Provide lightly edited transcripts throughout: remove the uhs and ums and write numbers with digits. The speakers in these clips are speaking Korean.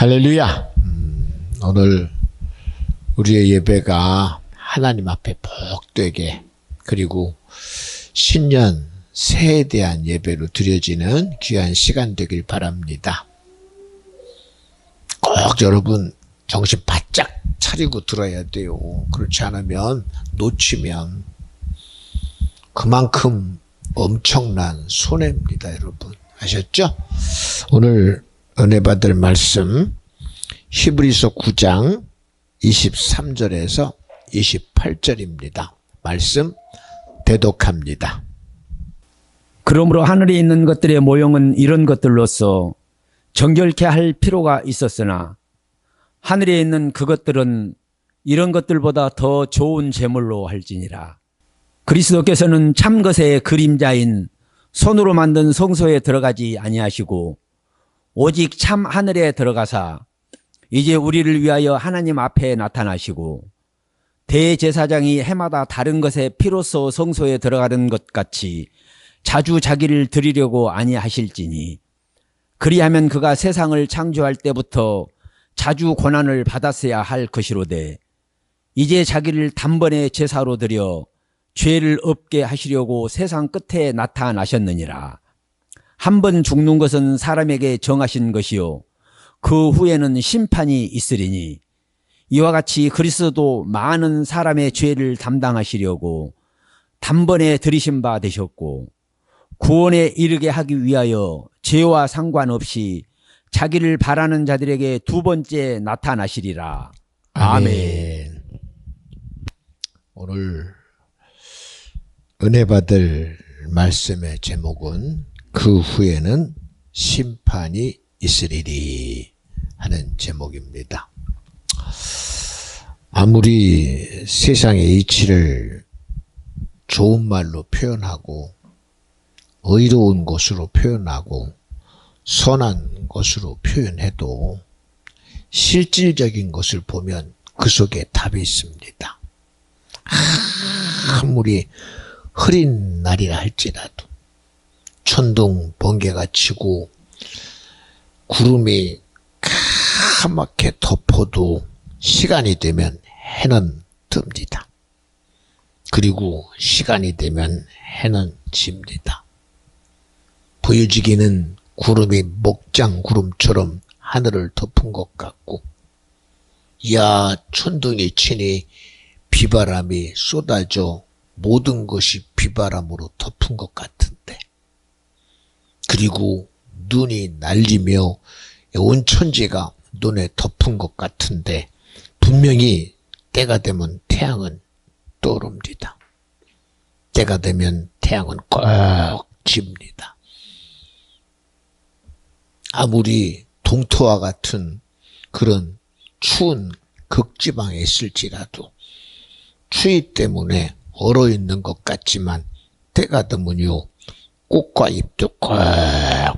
할렐루야. 오늘 우리의 예배가 하나님 앞에 복되게, 그리고 신년 새해에 대한 예배로 드려지는 귀한 시간 되길 바랍니다. 꼭 여러분 정신 바짝 차리고 들어야 돼요. 그렇지 않으면 놓치면 그만큼 엄청난 손해입니다, 여러분. 아셨죠? 오늘 은혜 받을 말씀 히브리서 9장 23절에서 28절입니다. 말씀 대독합니다. 그러므로 하늘에 있는 것들의 모형은 이런 것들로서 정결케 할 필요가 있었으나 하늘에 있는 그것들은 이런 것들보다 더 좋은 제물로 할지니라. 그리스도께서는 참것의 그림자인 손으로 만든 성소에 들어가지 아니하시고 오직 참 하늘에 들어가사 이제 우리를 위하여 하나님 앞에 나타나시고 대제사장이 해마다 다른 것에 피로써 성소에 들어가는 것 같이 자주 자기를 드리려고 아니하실지니 그리하면 그가 세상을 창조할 때부터 자주 고난을 받았어야 할 것이로되 이제 자기를 단번에 제사로 드려 죄를 없게 하시려고 세상 끝에 나타나셨느니라. 한 번 죽는 것은 사람에게 정하신 것이요 그 후에는 심판이 있으리니 이와 같이 그리스도도 많은 사람의 죄를 담당하시려고 단번에 들이신 바 되셨고 구원에 이르게 하기 위하여 죄와 상관없이 자기를 바라는 자들에게 두 번째 나타나시리라. 아멘. 오늘 은혜 받을 말씀의 제목은 그 후에는 심판이 있으리리 하는 제목입니다. 아무리 세상의 이치를 좋은 말로 표현하고 의로운 것으로 표현하고 선한 것으로 표현해도 실질적인 것을 보면 그 속에 답이 있습니다. 아무리 흐린 날이라 할지라도 천둥 번개가 치고 구름이 까맣게 덮어도 시간이 되면 해는 뜹니다. 그리고 시간이 되면 해는 집니다. 보여지기는 구름이 목장구름처럼 하늘을 덮은 것 같고, 이야 천둥이 치니 비바람이 쏟아져 모든 것이 비바람으로 덮은 것 같은데, 그리고 눈이 날리며 온 천지가 눈에 덮은 것 같은데 분명히 때가 되면 태양은 떠오릅니다. 때가 되면 태양은 꼭 집니다. 아무리 동토와 같은 그런 추운 극지방에 있을지라도 추위 때문에 얼어있는 것 같지만 때가 되면요 꽃과 잎도 꼭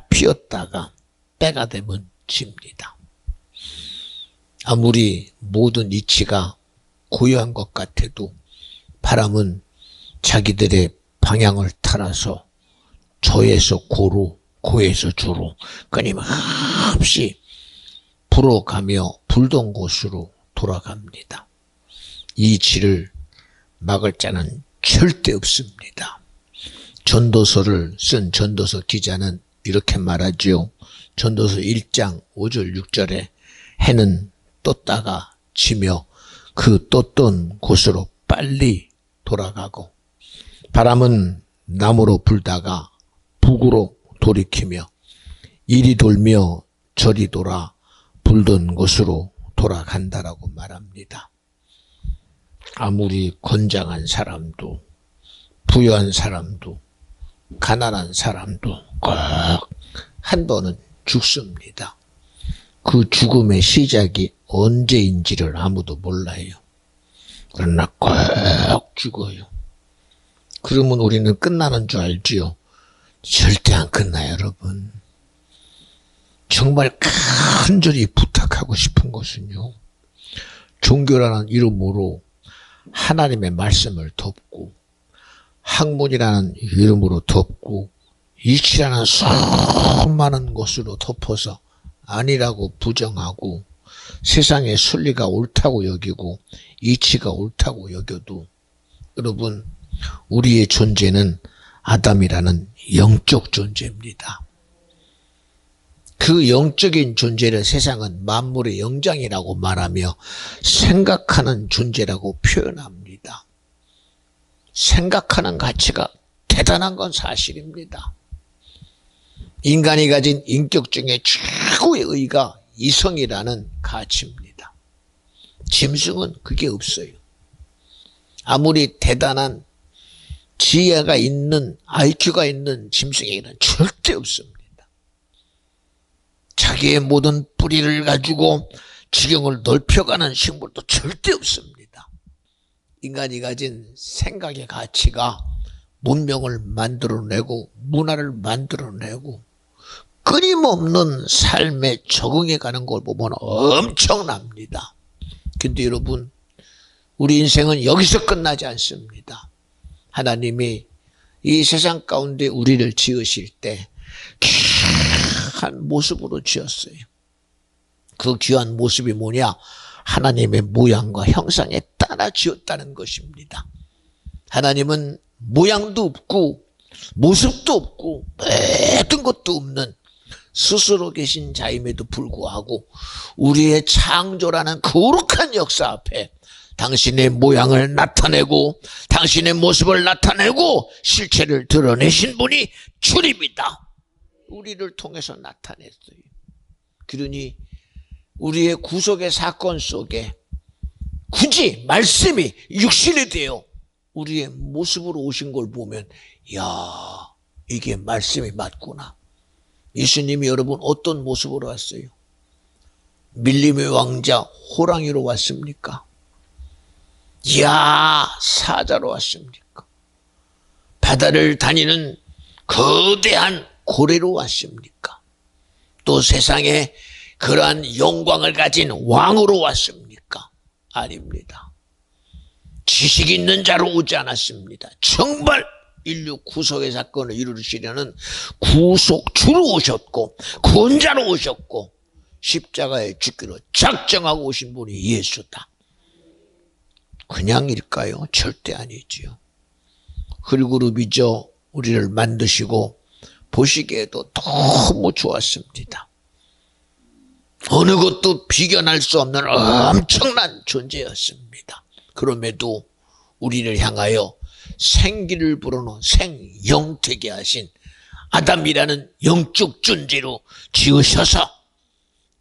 피었다가 때가 되면 집니다. 아무리 모든 이치가 고요한 것 같아도 바람은 자기들의 방향을 따라서 저에서 고로 고에서 조로 끊임없이 불어가며 불던 곳으로 돌아갑니다. 이 이치를 막을 자는 절대 없습니다. 전도서를 쓴 전도서 기자는 이렇게 말하지요. 전도서 1장 5절 6절에 해는 떴다가 지며 그 떴던 곳으로 빨리 돌아가고 바람은 남으로 불다가 북으로 돌이키며 이리 돌며 저리 돌아 불던 곳으로 돌아간다라고 말합니다. 아무리 건장한 사람도 부유한 사람도 가난한 사람도 꼭 한 번은 죽습니다. 그 죽음의 시작이 언제인지를 아무도 몰라요. 그러나 꼭 죽어요. 그러면 우리는 끝나는 줄 알지요? 절대 안 끝나요, 여러분. 정말 간절히 부탁하고 싶은 것은요, 종교라는 이름으로 하나님의 말씀을 덮고 학문이라는 이름으로 덮고 이치라는 수많은 것으로 덮어서 아니라고 부정하고 세상의 순리가 옳다고 여기고 이치가 옳다고 여겨도 여러분, 우리의 존재는 아담이라는 영적 존재입니다. 그 영적인 존재를 세상은 만물의 영장이라고 말하며 생각하는 존재라고 표현합니다. 생각하는 가치가 대단한 건 사실입니다. 인간이 가진 인격 중에 최고의 의가 이성이라는 가치입니다. 짐승은 그게 없어요. 아무리 대단한 지혜가 있는 IQ가 있는 짐승에게는 절대 없습니다. 자기의 모든 뿌리를 가지고 지경을 넓혀가는 식물도 절대 없습니다. 인간이 가진 생각의 가치가 문명을 만들어내고 문화를 만들어내고 끊임없는 삶에 적응해가는 걸 보면 엄청납니다. 근데 여러분, 우리 인생은 여기서 끝나지 않습니다. 하나님이 이 세상 가운데 우리를 지으실 때 귀한 모습으로 지었어요. 그 귀한 모습이 뭐냐? 하나님의 모양과 형상에 따라 지었다는 것입니다. 하나님은 모양도 없고 모습도 없고 모든 것도 없는 스스로 계신 자임에도 불구하고 우리의 창조라는 거룩한 역사 앞에 당신의 모양을 나타내고 당신의 모습을 나타내고 실체를 드러내신 분이 주님이다. 우리를 통해서 나타냈어요. 그러니 우리의 구속의 사건 속에 굳이 말씀이 육신이 되어 우리의 모습으로 오신 걸 보면 야, 이게 말씀이 맞구나. 예수님이 여러분 어떤 모습으로 왔어요? 밀림의 왕자 호랑이로 왔습니까? 이야, 사자로 왔습니까? 바다를 다니는 거대한 고래로 왔습니까? 또 세상에 그러한 영광을 가진 왕으로 왔습니까? 아닙니다. 지식 있는 자로 오지 않았습니다. 정말 인류 구속의 사건을 이루시려는 구속주로 오셨고 구원자로 오셨고 십자가에 죽기로 작정하고 오신 분이 예수다. 그냥일까요? 절대 아니지요. 흙그룹이죠. 우리를 만드시고 보시기에도 너무 좋았습니다. 어느 것도 비견할 수 없는 엄청난 존재였습니다. 그럼에도 우리를 향하여 생기를 불어넣은 생영되게 하신 아담이라는 영적 존재로 지으셔서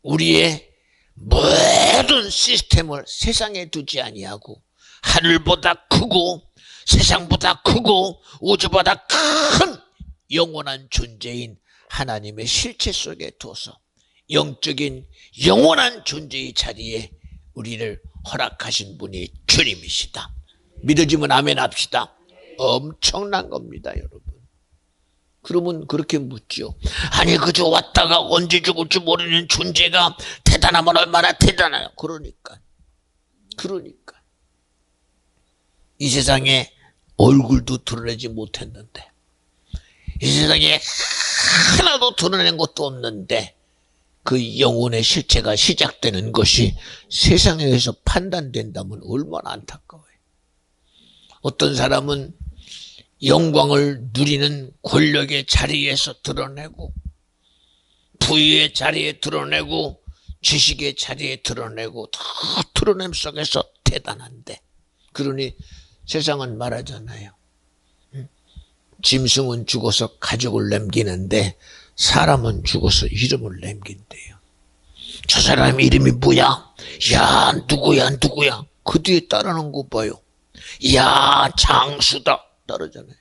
우리의 모든 시스템을 세상에 두지 아니하고 하늘보다 크고 세상보다 크고 우주보다 큰 영원한 존재인 하나님의 실체 속에 둬서 영적인 영원한 존재의 자리에 우리를 허락하신 분이 주님이시다. 믿어지면 아멘 합시다. 엄청난 겁니다, 여러분. 그러면 그렇게 묻죠. 아니 그저 왔다가 언제 죽을지 모르는 존재가 대단하면 얼마나 대단해요. 그러니까 이 세상에 얼굴도 드러내지 못했는데 이 세상에 하나도 드러낸 것도 없는데 그 영혼의 실체가 시작되는 것이 세상에서 판단된다면 얼마나 안타까워요. 어떤 사람은 영광을 누리는 권력의 자리에서 드러내고 부유의 자리에 드러내고 지식의 자리에 드러내고 다 드러냄 속에서 대단한데 그러니 세상은 말하잖아요. 짐승은 죽어서 가족을 남기는데 사람은 죽어서 이름을 남긴대요. 저 사람 이름이 뭐야? 야, 누구야? 그 뒤에 따르는 거 봐요. 야, 장수다. 따르잖아요.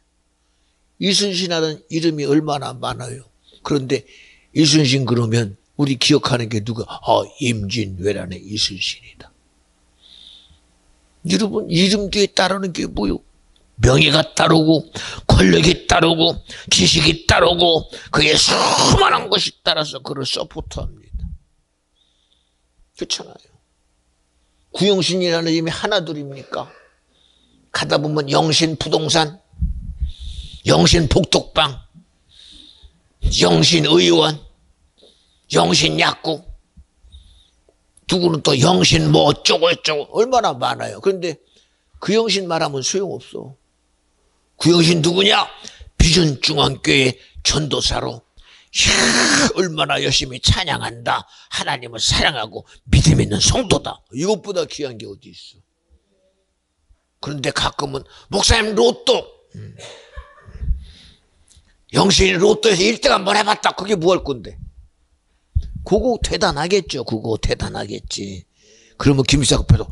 이순신이라는 이름이 얼마나 많아요. 그런데 이순신 그러면 우리 기억하는 게 누가? 임진왜란의 이순신이다. 여러분, 이름 뒤에 따르는 게 뭐요? 명예가 따르고 권력이 따르고 지식이 따르고 그의 수많은 것이 따라서 그를 서포트합니다. 그렇잖아요. 구영신이라는 이름이 하나둘입니까? 가다 보면 영신 부동산, 영신 복덕방, 영신 의원, 영신 약국, 누구는 또 영신 뭐 어쩌고 저쩌고 얼마나 많아요. 그런데 그 영신 말하면 소용없어. 그 영신 누구냐? 비전중앙교회 전도사로 이야, 얼마나 열심히 찬양한다. 하나님을 사랑하고 믿음 있는 성도다. 이것보다 귀한 게 어디 있어. 그런데 가끔은 목사님 로또, 영신이 로또에서 1등 한번 해봤다. 그게 뭐 할 건데. 그거 대단하겠죠. 그거 대단하겠지. 그러면 김이사 앞에서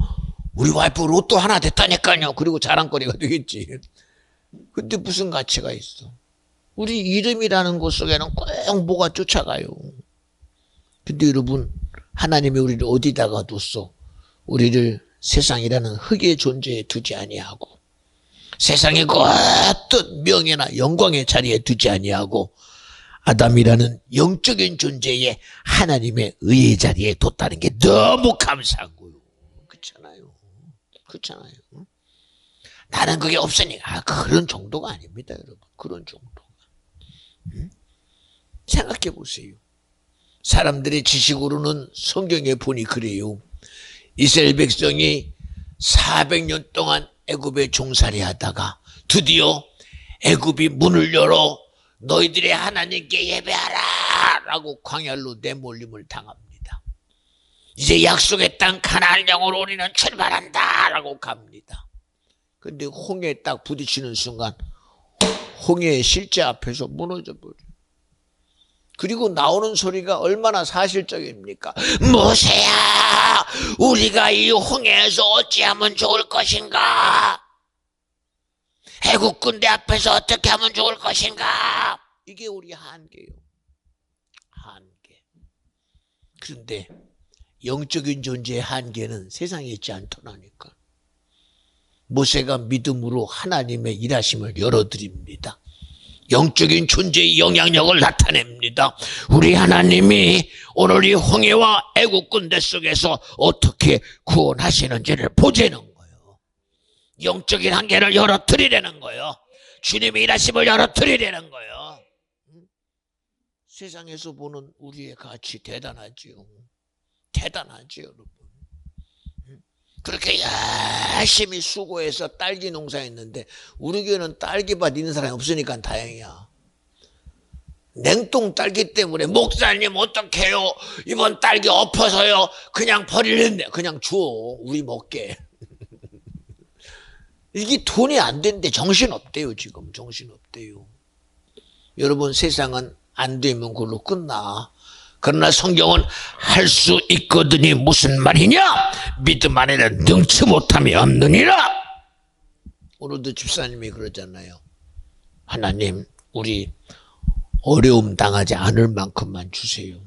우리 와이프 로또 하나 됐다니까요. 그리고 자랑거리가 되겠지. 근데 무슨 가치가 있어. 우리 이름이라는 것 속에는 꼭 뭐가 쫓아가요. 근데 여러분, 하나님이 우리를 어디다가 뒀어? 우리를 세상이라는 흙의 존재에 두지 아니하고, 세상의 그 어떤 명예나 영광의 자리에 두지 아니하고, 아담이라는 영적인 존재에 하나님의 의의 자리에 뒀다는 게 너무 감사한 거예요. 그렇잖아요. 그렇잖아요. 나는 그게 없으니까. 그런 정도가 아닙니다, 여러분. 그런 정도가. 생각해 보세요. 사람들의 지식으로는 성경에 보니 그래요. 이스라엘 백성이 400년 동안 애굽에 종살이 하다가 드디어 애굽이 문을 열어 너희들의 하나님께 예배하라 라고 광야로 내몰림을 당합니다. 이제 약속의 땅 가나안 땅으로 우리는 출발한다 라고 갑니다. 근데 홍해에 딱 부딪히는 순간 홍해의 실제 앞에서 무너져 버려요. 그리고 나오는 소리가 얼마나 사실적입니까? 모세야, 우리가 이 홍해에서 어찌하면 좋을 것인가? 애국 군대 앞에서 어떻게 하면 좋을 것인가? 이게 우리 한계예요. 한계. 그런데 영적인 존재의 한계는 세상에 있지 않더라니까. 모세가 믿음으로 하나님의 일하심을 열어드립니다. 영적인 존재의 영향력을 나타냅니다. 우리 하나님이 오늘 이 홍해와 애국 군대 속에서 어떻게 구원하시는지를 보자는 거예요. 영적인 한계를 열어드리려는 거예요. 주님의 일하심을 열어드리려는 거예요. 세상에서 보는 우리의 가치 대단하지요. 대단하지요, 여러분. 그렇게 열심히 수고해서 딸기 농사했는데 우리 교회는 딸기밭 있는 사람이 없으니까 다행이야. 냉동 딸기 때문에 목사님 어떡해요? 이번 딸기 엎어서요. 그냥 버리는데 그냥 줘. 우리 먹게. 이게 돈이 안 되는데 정신없대요. 지금 정신없대요. 여러분, 세상은 안 되면 그걸로 끝나. 그러나 성경은 할 수 있거든이 무슨 말이냐? 믿음 안에는 능치 못함이 없느니라. 오늘도 집사님이 그러잖아요. 하나님, 우리 어려움 당하지 않을 만큼만 주세요.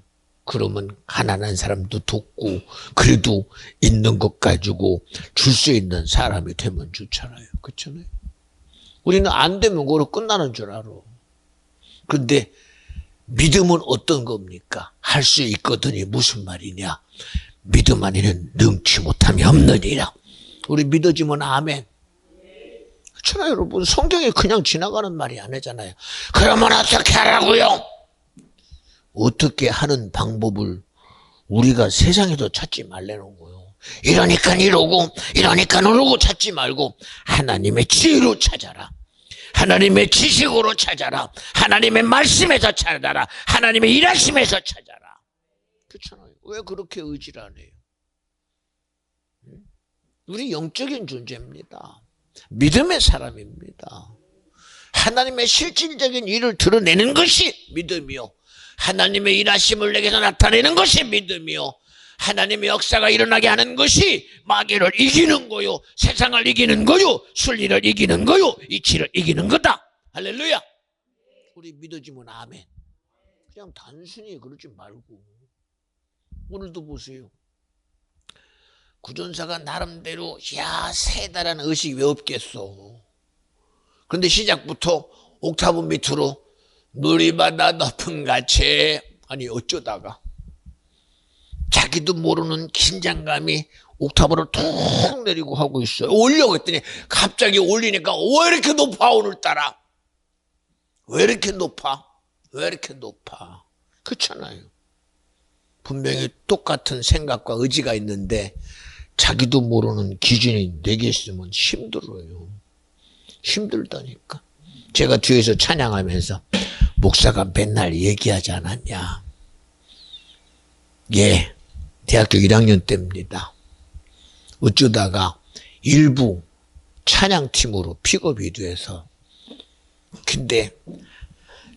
그러면 가난한 사람도 돕고 그래도 있는 것 가지고 줄 수 있는 사람이 되면 좋잖아요. 그렇잖아요. 우리는 안 되면 그걸로 끝나는 줄 알아. 그런데 믿음은 어떤 겁니까? 할 수 있거든이 무슨 말이냐? 믿음 안에는 능치 못함이 없느니라. 우리 믿어지면 아멘. 그렇잖아요, 여러분. 성경에 그냥 지나가는 말이 아니잖아요. 그러면 어떻게 하라고요? 어떻게 하는 방법을 우리가 세상에도 찾지 말라는 거예요. 이러니까 이러고 이러니까 이러고 찾지 말고 하나님의 지혜로 찾아라. 하나님의 지식으로 찾아라. 하나님의 말씀에서 찾아라. 하나님의 일하심에서 찾아라. 그렇잖아요. 왜 그렇게 의지를 안 해요? 우리 영적인 존재입니다. 믿음의 사람입니다. 하나님의 실질적인 일을 드러내는 것이 믿음이요. 하나님의 일하심을 내게서 나타내는 것이 믿음이요. 하나님의 역사가 일어나게 하는 것이 마귀를 이기는 거요. 세상을 이기는 거요. 순리를 이기는 거요. 이치를 이기는 거다. 할렐루야. 우리 믿어지면 아멘. 그냥 단순히 그러지 말고. 오늘도 보세요. 구전사가 나름대로 세다라는 의식이 왜 없겠어. 그런데 시작부터 옥타브 밑으로 누리바다 높은 가채, 아니 어쩌다가 자기도 모르는 긴장감이 옥타브를 툭 내리고 하고 있어요. 올려고 했더니 갑자기 올리니까 왜 이렇게 높아? 오늘따라 왜 이렇게 높아? 왜 이렇게 높아? 그렇잖아요. 분명히 똑같은 생각과 의지가 있는데 자기도 모르는 기준이 4개 있으면 힘들어요. 힘들다니까. 제가 뒤에서 찬양하면서 목사가 맨날 얘기하지 않았냐. 예, 대학교 1학년 때입니다. 어쩌다가 일부 찬양팀으로 픽업이 돼서, 근데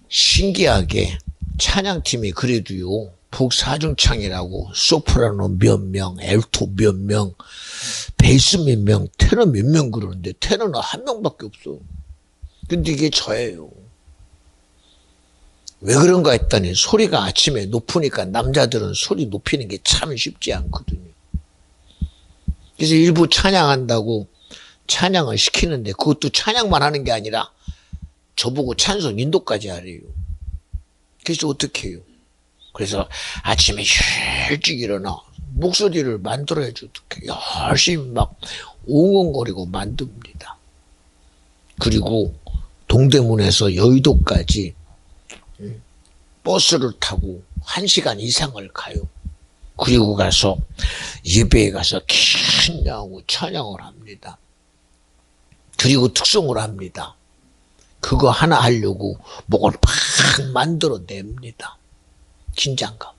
신기하게 찬양팀이 그래도요, 북사중창이라고 소프라노 몇 명, 엘토 몇 명, 베이스 몇 명, 테너 몇 명 그러는데 테너는 한 명밖에 없어. 근데 이게 저예요. 왜 그런가 했더니 소리가 아침에 높으니까 남자들은 소리 높이는 게 참 쉽지 않거든요. 그래서 일부 찬양한다고 찬양을 시키는데 그것도 찬양만 하는 게 아니라 저보고 찬송 인도까지 하래요. 그래서 어떻게 해요? 그래서 아침에 일찍 일어나 목소리를 만들어야지 어떻게 열심히 막 웅웅거리고 만듭니다. 그리고 동대문에서 여의도까지 버스를 타고 1시간 이상을 가요. 그리고 가서 예배에 가서 긴장하고 찬양을 합니다. 그리고 특송을 합니다. 그거 하나 하려고 목을 팍 만들어냅니다. 긴장감.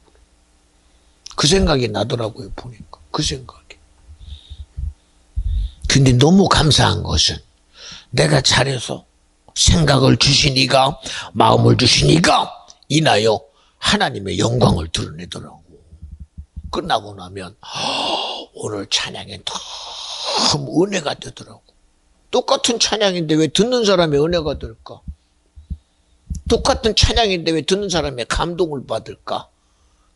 그 생각이 나더라고요, 보니까. 그 생각이. 근데 너무 감사한 것은 내가 잘해서 생각을 주시니까, 마음을 주시니까 인하여 하나님의 영광을 드러내더라고. 끝나고 나면 오늘 찬양에 너무 은혜가 되더라고. 똑같은 찬양인데 왜 듣는 사람의 은혜가 될까? 똑같은 찬양인데 왜 듣는 사람의 감동을 받을까?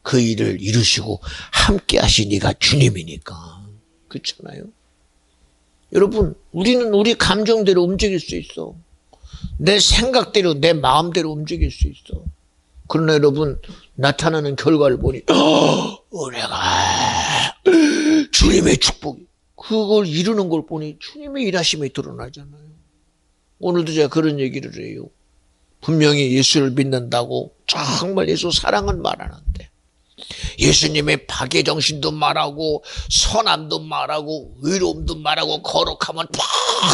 그 일을 이루시고 함께 하시니가 주님이니까. 그렇잖아요. 여러분, 우리는 우리 감정대로 움직일 수 있어. 내 생각대로, 내 마음대로 움직일 수 있어. 그러나 여러분, 나타나는 결과를 보니 은혜가, 주님의 축복이, 그걸 이루는 걸 보니 주님의 일하심이 드러나잖아요. 오늘도 제가 그런 얘기를 해요. 분명히 예수를 믿는다고 정말 예수 사랑은 말하는데 예수님의 박애정신도 말하고 선함도 말하고 의로움도 말하고 거룩함은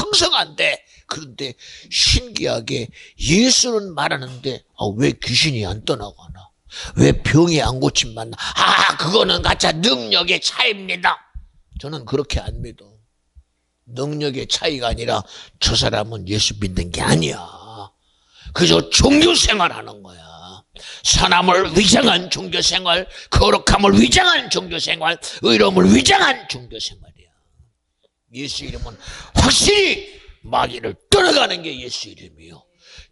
풍성한데, 그런데 신기하게 예수는 말하는데 왜 귀신이 안 떠나가나? 왜 병이 안 고침받나? 그거는 가짜 능력의 차이입니다. 저는 그렇게 안 믿어. 능력의 차이가 아니라 저 사람은 예수 믿는 게 아니야. 그저 종교생활하는 거야. 선함을 위장한 종교생활, 거룩함을 위장한 종교생활, 의로움을 위장한 종교생활이야. 예수 이름은 확실히 마귀를 떠나가는 게 예수 이름이요,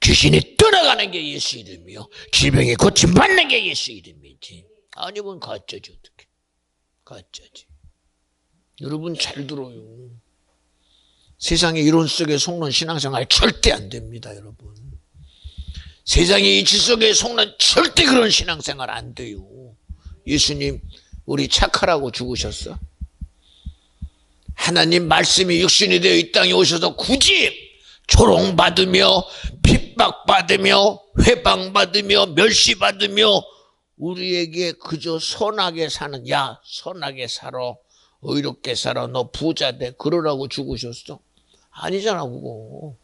귀신이 떠나가는 게 예수 이름이요, 질병이 고침받는 게 예수 이름이지. 아니면 가짜지. 어떻게 가짜지. 여러분 잘 들어요. 세상의 이론 속에 속는 신앙생활 절대 안 됩니다. 여러분, 세상의 이치 속에 속는 절대 그런 신앙생활 안 돼요. 예수님 우리 착하라고 죽으셨어? 하나님 말씀이 육신이 되어 이 땅에 오셔서 굳이 조롱받으며 핍박받으며 회방받으며 멸시받으며 우리에게 그저 선하게 사는, 야 선하게 살아, 의롭게 살아, 너 부자 돼, 그러라고 죽으셨어? 아니잖아. 그거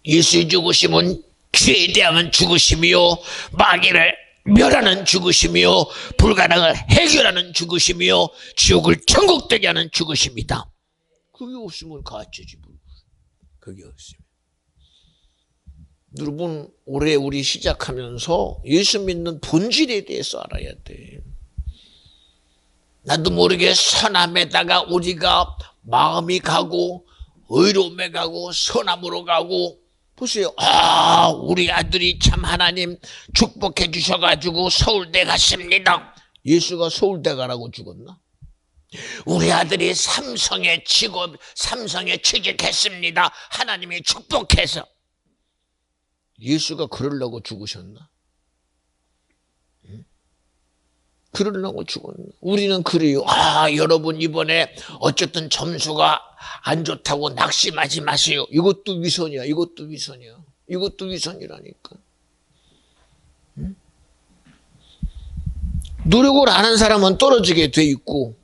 예수의 죽으심은 죄에 대한 죽으심이요, 마귀를 멸하는 죽으심이요, 불가능을 해결하는 죽으심이요, 지옥을 천국되게 하는 죽으심이다. 그게 없으면 가짜지. 그게 없으면. 여러분, 올해 우리 시작하면서 예수 믿는 본질에 대해서 알아야 돼. 나도 모르게 선함에다가 우리가 마음이 가고 의로움에 가고 선함으로 가고, 보세요. 우리 아들이 참 하나님 축복해 주셔가지고 서울대 갔습니다. 예수가 서울대 가라고 죽었나? 우리 아들이 삼성에 취직했습니다. 하나님이 축복해서. 예수가 그러려고 죽으셨나? 그러려고 죽었나? 우리는 그래요. 여러분 이번에 어쨌든 점수가 안 좋다고 낙심하지 마세요. 이것도 위선이야. 이것도 위선이야. 이것도 위선이라니까. 노력을 안 한 사람은 떨어지게 돼 있고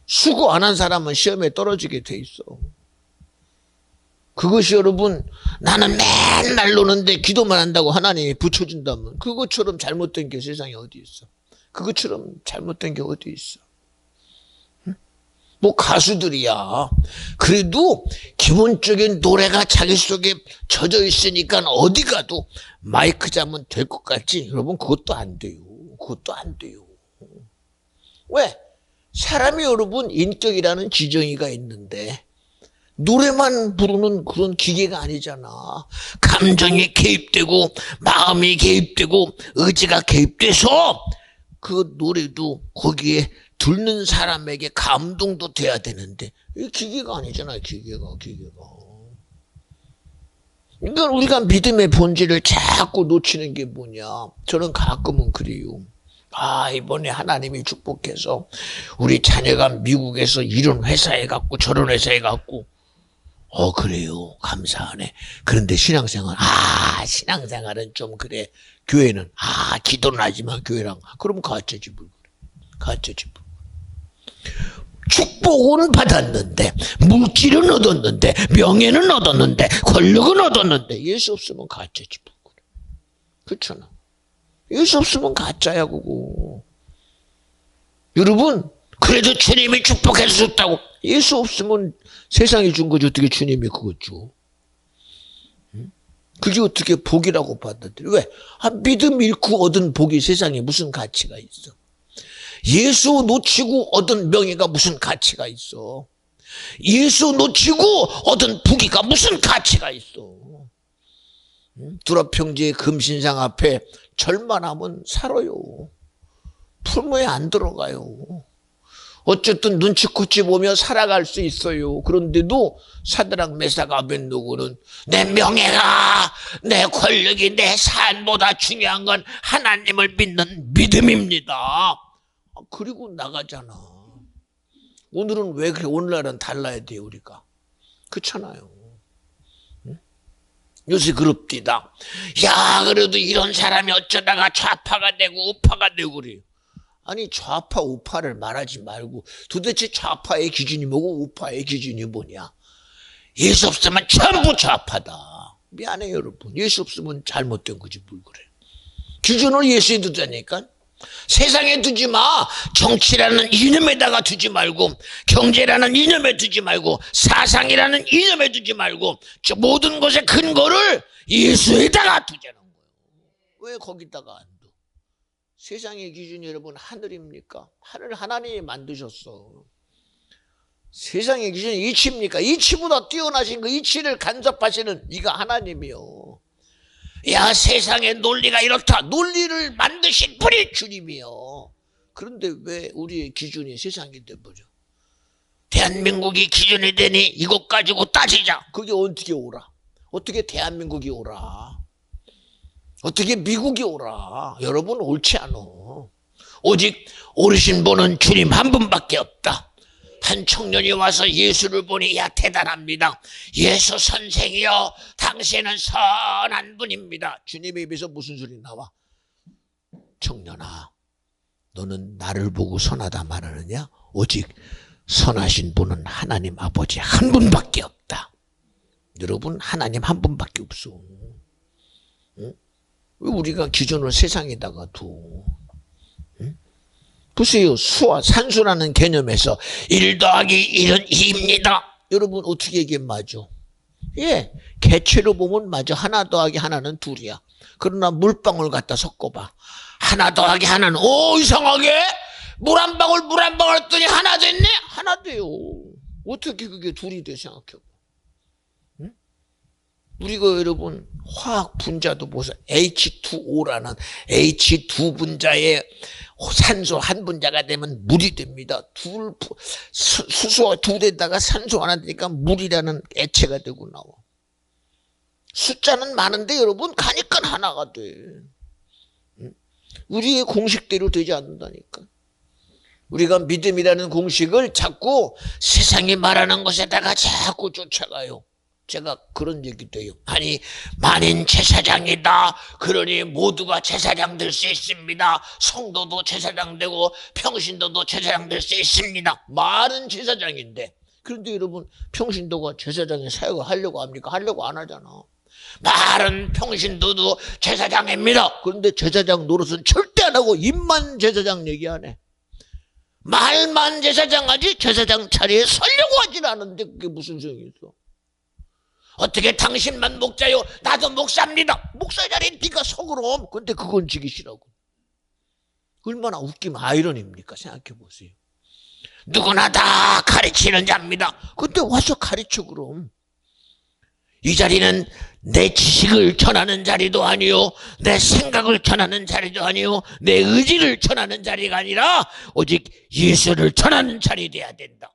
수고 안 한 사람은 시험에 떨어지게 돼 있어. 그것이 여러분, 나는 맨날 노는데 기도만 한다고 하나님이 붙여준다면 그것처럼 잘못된 게 세상에 어디 있어? 그것처럼 잘못된 게 어디 있어? 뭐 가수들이야. 그래도 기본적인 노래가 자기 속에 젖어 있으니까 어디 가도 마이크 잡으면 될 것 같지? 여러분, 그것도 안 돼요. 그것도 안 돼요. 왜? 사람이 여러분 인격이라는 지정의가 있는데 노래만 부르는 그런 기계가 아니잖아. 감정이 개입되고 마음이 개입되고 의지가 개입돼서 그 노래도 거기에 듣는 사람에게 감동도 돼야 되는데 이 기계가 아니잖아. 기계가. 그러니까 우리가 믿음의 본질을 자꾸 놓치는 게 뭐냐. 저는 가끔은 그래요. 이번에 하나님이 축복해서 우리 자녀가 미국에서 이런 회사에 갔고 저런 회사에 갔고 그래요. 감사하네. 그런데 신앙생활은 좀 그래. 교회는 기도는 하지만 교회랑 그럼 가짜지 뭘 그래. 가짜지 뭘. 축복은 받았는데 물질은 얻었는데 명예는 얻었는데 권력은 얻었는데 예수 없으면 가짜지 뭘 그래. 그렇잖아. 예수 없으면 가짜야 그거. 여러분, 그래도 주님이 축복해서 줬다고. 예수 없으면 세상이 준 거지 어떻게 주님이 그거 줘. 그게 어떻게 복이라고 받아들여. 왜? 믿음 잃고 얻은 복이 세상에 무슨 가치가 있어. 예수 놓치고 얻은 명예가 무슨 가치가 있어. 예수 놓치고 얻은 부귀가 무슨 가치가 있어. 두라평지의 금신상 앞에 절만하면 살아요. 풀무에 안 들어가요. 어쨌든 눈치코치 보며 살아갈 수 있어요. 그런데도 사드락 메삭 아벳노고는 내 명예가 내 권력이 내 삶보다 중요한 건 하나님을 믿는 믿음입니다. 그리고 나가잖아. 오늘은 왜 그래? 오늘날은 달라야 돼요 우리가. 그렇잖아요. 요새 그럽디다. 그래도 이런 사람이 어쩌다가 좌파가 되고 우파가 되고 그래요. 아니 좌파 우파를 말하지 말고 도대체 좌파의 기준이 뭐고 우파의 기준이 뭐냐. 예수 없으면 전부 좌파다. 미안해요 여러분. 예수 없으면 잘못된 거지 뭘 그래. 기준을 예수에 두자니까. 세상에 두지 마. 정치라는 이념에다가 두지 말고 경제라는 이념에 두지 말고 사상이라는 이념에 두지 말고 저 모든 것의 근거를 예수에다가 두자는 거예요. 왜 거기다가 안 둬? 세상의 기준이 여러분 하늘입니까? 하늘 하나님이 만드셨어. 세상의 기준이 이치입니까? 이치보다 뛰어나신 그 이치를 간섭하시는 이가 하나님이요. 세상의 논리가 이렇다. 논리를 만드신 분이 주님이요. 그런데 왜 우리의 기준이 세상이 돼버려? 대한민국이 기준이 되니 이것 가지고 따지자. 그게 어떻게 오라? 어떻게 대한민국이 오라? 어떻게 미국이 오라? 여러분 옳지 않아. 오직 오르신 분은 주님 한 분밖에 없다. 한 청년이 와서 예수를 보니 대단합니다. 예수 선생이여 당신은 선한 분입니다. 주님의 입에서 무슨 소리 나와? 청년아 너는 나를 보고 선하다 말하느냐? 오직 선하신 분은 하나님 아버지 한 분밖에 없다. 여러분 하나님 한 분밖에 없어. 응? 왜 우리가 기준을 세상에다가 둬? 보세요. 수와 산수라는 개념에서 1 더하기 1은 2입니다. 여러분 어떻게 이게 맞아? 개체로 보면 맞아. 하나 더하기 하나는 2이야. 그러나 물방울 갖다 섞어봐. 하나 더하기 하나는 이상하게 물 한 방울 했더니 하나 됐네? 하나 돼요. 어떻게 그게 2이 돼 생각해봐. 응? 우리가 여러분 화학 분자도 보세요. H2O라는 H2 분자의 산소 한 분자가 되면 물이 됩니다. 수소 2대에다가 산소 하나 되니까 물이라는 액체가 되고 나와. 숫자는 많은데 여러분 가니까 하나가 돼. 우리의 공식대로 되지 않는다니까. 우리가 믿음이라는 공식을 자꾸 세상이 말하는 것에다가 자꾸 쫓아가요. 제가 그런 얘기도 해요. 아니 만인 제사장이다. 그러니 모두가 제사장 될 수 있습니다. 성도도 제사장 되고 평신도도 제사장 될 수 있습니다. 말은 제사장인데, 그런데 여러분 평신도가 제사장의 사역을 하려고 합니까? 하려고 안 하잖아. 말은 평신도도 제사장입니다. 그런데 제사장 노릇은 절대 안 하고 입만 제사장 얘기 안 해. 말만 제사장 하지 제사장 자리에 서려고 하질 않는데 그게 무슨 소용이 있어? 어떻게 당신만 목자요? 나도 목사입니다. 목사 자리에 네가 서 그럼. 근데 그건 지기 싫어하고. 얼마나 웃기면 아이러니입니까? 생각해 보세요. 누구나 다 가르치는 자입니다. 근데 와서 가르쳐 그럼. 이 자리는 내 지식을 전하는 자리도 아니요, 내 생각을 전하는 자리도 아니요, 내 의지를 전하는 자리가 아니라 오직 예수를 전하는 자리 돼야 된다.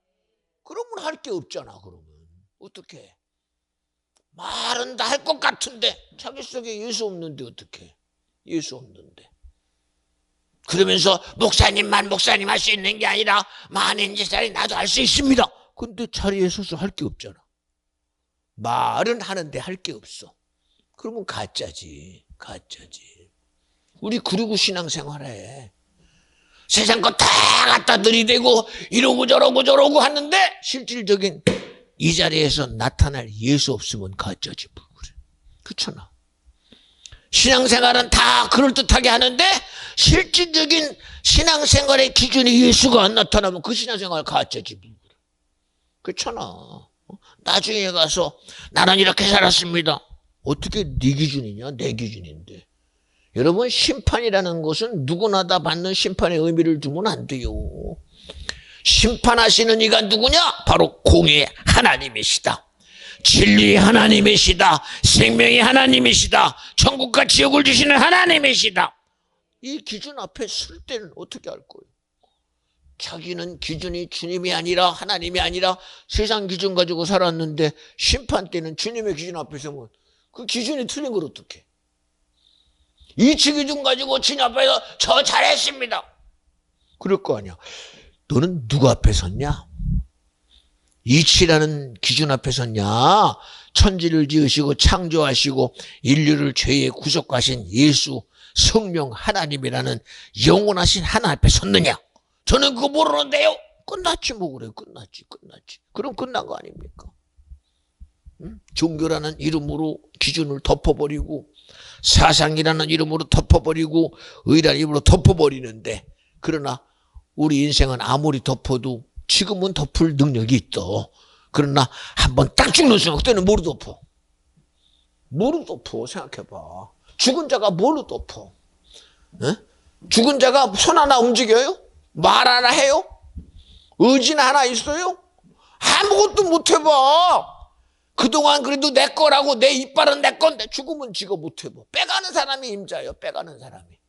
그러면 할 게 없잖아. 그러면 어떻게? 말은 다 할 것 같은데 자기 속에 예수 없는데 어떻게? 예수 없는데. 그러면서 목사님만 목사님 할 수 있는 게 아니라 만인 제사장이 나도 할 수 있습니다. 근데 자리에 서서 할 게 없잖아. 말은 하는데 할 게 없어. 그러면 가짜지. 가짜지. 우리 그러고 신앙생활해. 세상 거 다 갖다 들이대고 이러고 저러고 하는데 실질적인 이 자리에서 나타날 예수 없으면 가짜지. 그래. 그렇잖아. 신앙생활은 다 그럴듯하게 하는데 실질적인 신앙생활의 기준이 예수가 안 나타나면 그 신앙생활 가짜지. 그렇잖아. 나중에 가서 나는 이렇게 살았습니다. 어떻게 네 기준이냐? 내 기준인데. 여러분, 심판이라는 것은 누구나 다 받는 심판의 의미를 두면 안 돼요. 심판하시는 이가 누구냐? 바로 공의 하나님이시다. 진리의 하나님이시다. 생명의 하나님이시다. 천국과 지옥을 주시는 하나님이시다. 이 기준 앞에 설 때는 어떻게 할 거예요? 자기는 기준이 주님이 아니라 하나님이 아니라 세상 기준 가지고 살았는데 심판 때는 주님의 기준 앞에 서면 그 기준이 틀린 걸 어떡해? 이치 기준 가지고 주님 앞에서 저 잘했습니다. 그럴 거 아니야. 너는 누구 앞에 섰냐? 이치라는 기준 앞에 섰냐? 천지를 지으시고 창조하시고 인류를 죄의 구속하신 예수 성령 하나님이라는 영원하신 하나 앞에 섰느냐? 저는 그거 모르는데요. 끝났지 뭐. 그래. 끝났지. 그럼 끝난 거 아닙니까? 응? 종교라는 이름으로 기준을 덮어버리고 사상이라는 이름으로 덮어버리고 의라는 이름으로 덮어버리는데, 그러나 우리 인생은 아무리 덮어도 지금은 덮을 능력이 있어. 그러나 한번 딱 죽는 순간 그때는 뭐로 덮어? 뭐로 덮어? 생각해봐. 죽은 자가 뭘로 덮어? 에? 죽은 자가 손 하나 움직여요? 말 하나 해요? 의지는 하나 있어요? 아무것도 못 해봐. 그동안 그래도 내 거라고 내 이빨은 내 건데 죽으면 지가 못 해봐. 빼가는 사람이 임자예요. 빼가는 사람이.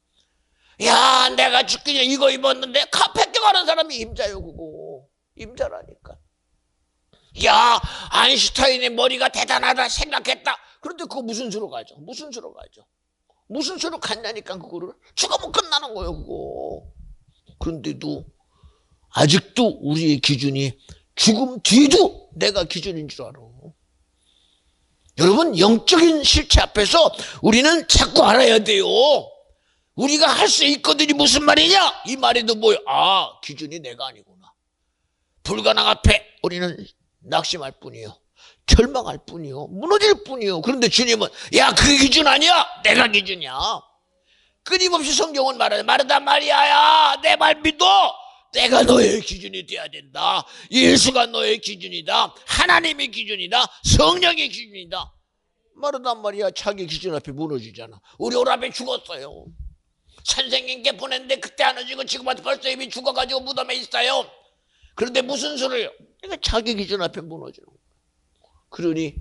야, 내가 죽기 전에 이거 입었는데 카페 껴가는 사람이 임자예요. 그거 임자라니까. 야, 아인슈타인의 머리가 대단하다 생각했다. 그런데 그거 무슨 수로 가죠? 무슨 수로 갔냐니까. 그거를 죽으면 끝나는 거예요. 그거. 그런데도 아직도 우리의 기준이 죽음 뒤도 내가 기준인 줄 알아. 여러분, 영적인 실체 앞에서 우리는 자꾸 알아야 돼요. 우리가 할 수 있거든이 무슨 말이냐? 이 말에도 뭐예요? 아, 기준이 내가 아니구나. 불가능 앞에 우리는 낙심할 뿐이요, 절망할 뿐이요, 무너질 뿐이요. 그런데 주님은 야, 그 기준 아니야. 내가 기준이야. 끊임없이 성경은 말하단 말이야. 내 말 믿어. 내가 너의 기준이 돼야 된다. 예수가 너의 기준이다. 하나님의 기준이다. 성령의 기준이다. 말하단 말이야. 자기 기준 앞에 무너지잖아. 우리 오라베 죽었어요. 선생님께 보냈는데 그때 안 오시고 지금한테 벌써 이미 죽어가지고 무덤에 있어요. 그런데 무슨 소리예요? 그러니까 자기 기준 앞에 무너지는 거예요. 그러니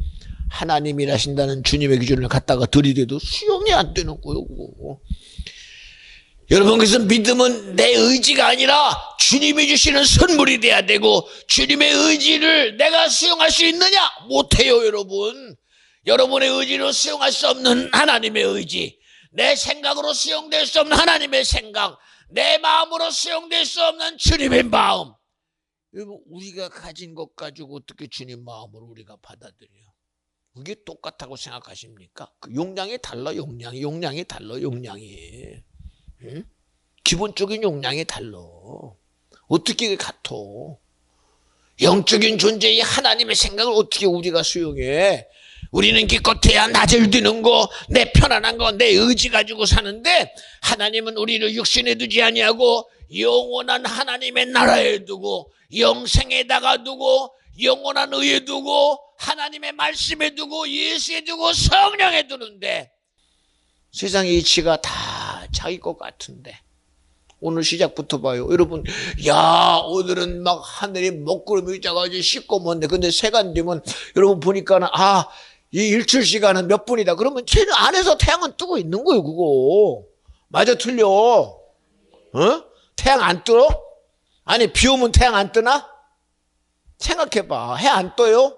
하나님이라신다는 주님의 기준을 갖다가 들이대도 수용이 안 되는 거예요. 그거. 여러분, 그래서 믿음은 내 의지가 아니라 주님이 주시는 선물이 돼야 되고, 주님의 의지를 내가 수용할 수 있느냐? 못해요. 여러분의 의지로 수용할 수 없는 하나님의 의지, 내 생각으로 수용될 수 없는 하나님의 생각, 내 마음으로 수용될 수 없는 주님의 마음. 여러분, 우리가 가진 것 가지고 어떻게 주님 마음으로 우리가 받아들여요? 그게 똑같다고 생각하십니까? 그 용량이 달라, 용량이 달라, 용량이. 응? 기본적인 용량이 달라. 어떻게 같아? 영적인 존재의 하나님의 생각을 어떻게 우리가 수용해? 우리는 기껏해야 낮을 드는 거, 내 편안한 거, 내 의지 가지고 사는데 하나님은 우리를 육신에 두지 아니하고 영원한 하나님의 나라에 두고 영생에다가 두고 영원한 의에 두고 하나님의 말씀에 두고 예수에 두고 성령에 두는데 세상의 이치가 다 자기 것 같은데 오늘 시작부터 봐요. 여러분, 야, 오늘은 막 하늘이 먹구름이 작아지고 씻고 뭔데. 근데 세간 되면 여러분 보니까는, 아, 이 일출 시간은 몇 분이다. 그러면 쟤는 안에서 태양은 뜨고 있는 거예요, 그거. 맞아, 틀려. 어? 태양 안 떠? 아니, 비 오면 태양 안 뜨나? 생각해봐. 해 안 떠요?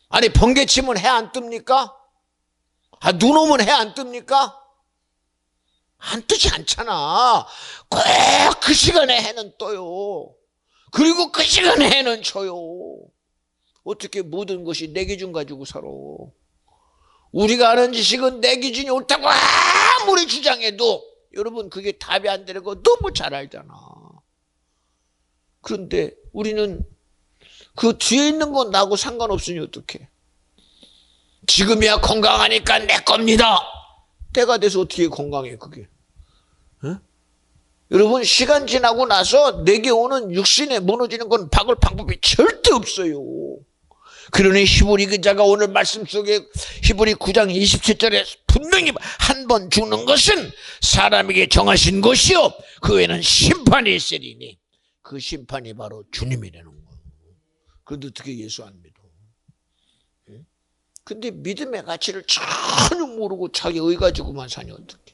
아니, 번개 치면 해 안 뜹니까? 아, 눈 오면 해 안 뜹니까? 안 뜨지 않잖아. 꼭 그 시간에 해는 떠요. 그리고 그 시간에 해는 져요. 어떻게 모든 것이 내 기준 가지고 살아. 우리가 아는 지식은 내 기준이 옳다고 아무리 주장해도 여러분 그게 답이 안 되는 거 너무 잘 알잖아. 그런데 우리는 그 뒤에 있는 건 나하고 상관없으니 어떡해. 지금이야 건강하니까 내 겁니다. 때가 돼서 어떻게 건강해 그게. 어? 여러분 시간 지나고 나서 내게 오는 육신에 무너지는 건 바꿀 방법이 절대 없어요. 그러니 히브리 기자가 오늘 말씀 속에 히브리 9장 27절에 분명히 한 번 죽는 것은 사람에게 정하신 것이요 그 외에는 심판이 있으리니 그 심판이 바로 주님이라는 거예요. 그런데 어떻게 예수 안 믿어? 근데 믿음의 가치를 전혀 모르고 자기 의 가지고만 사니 어떡해.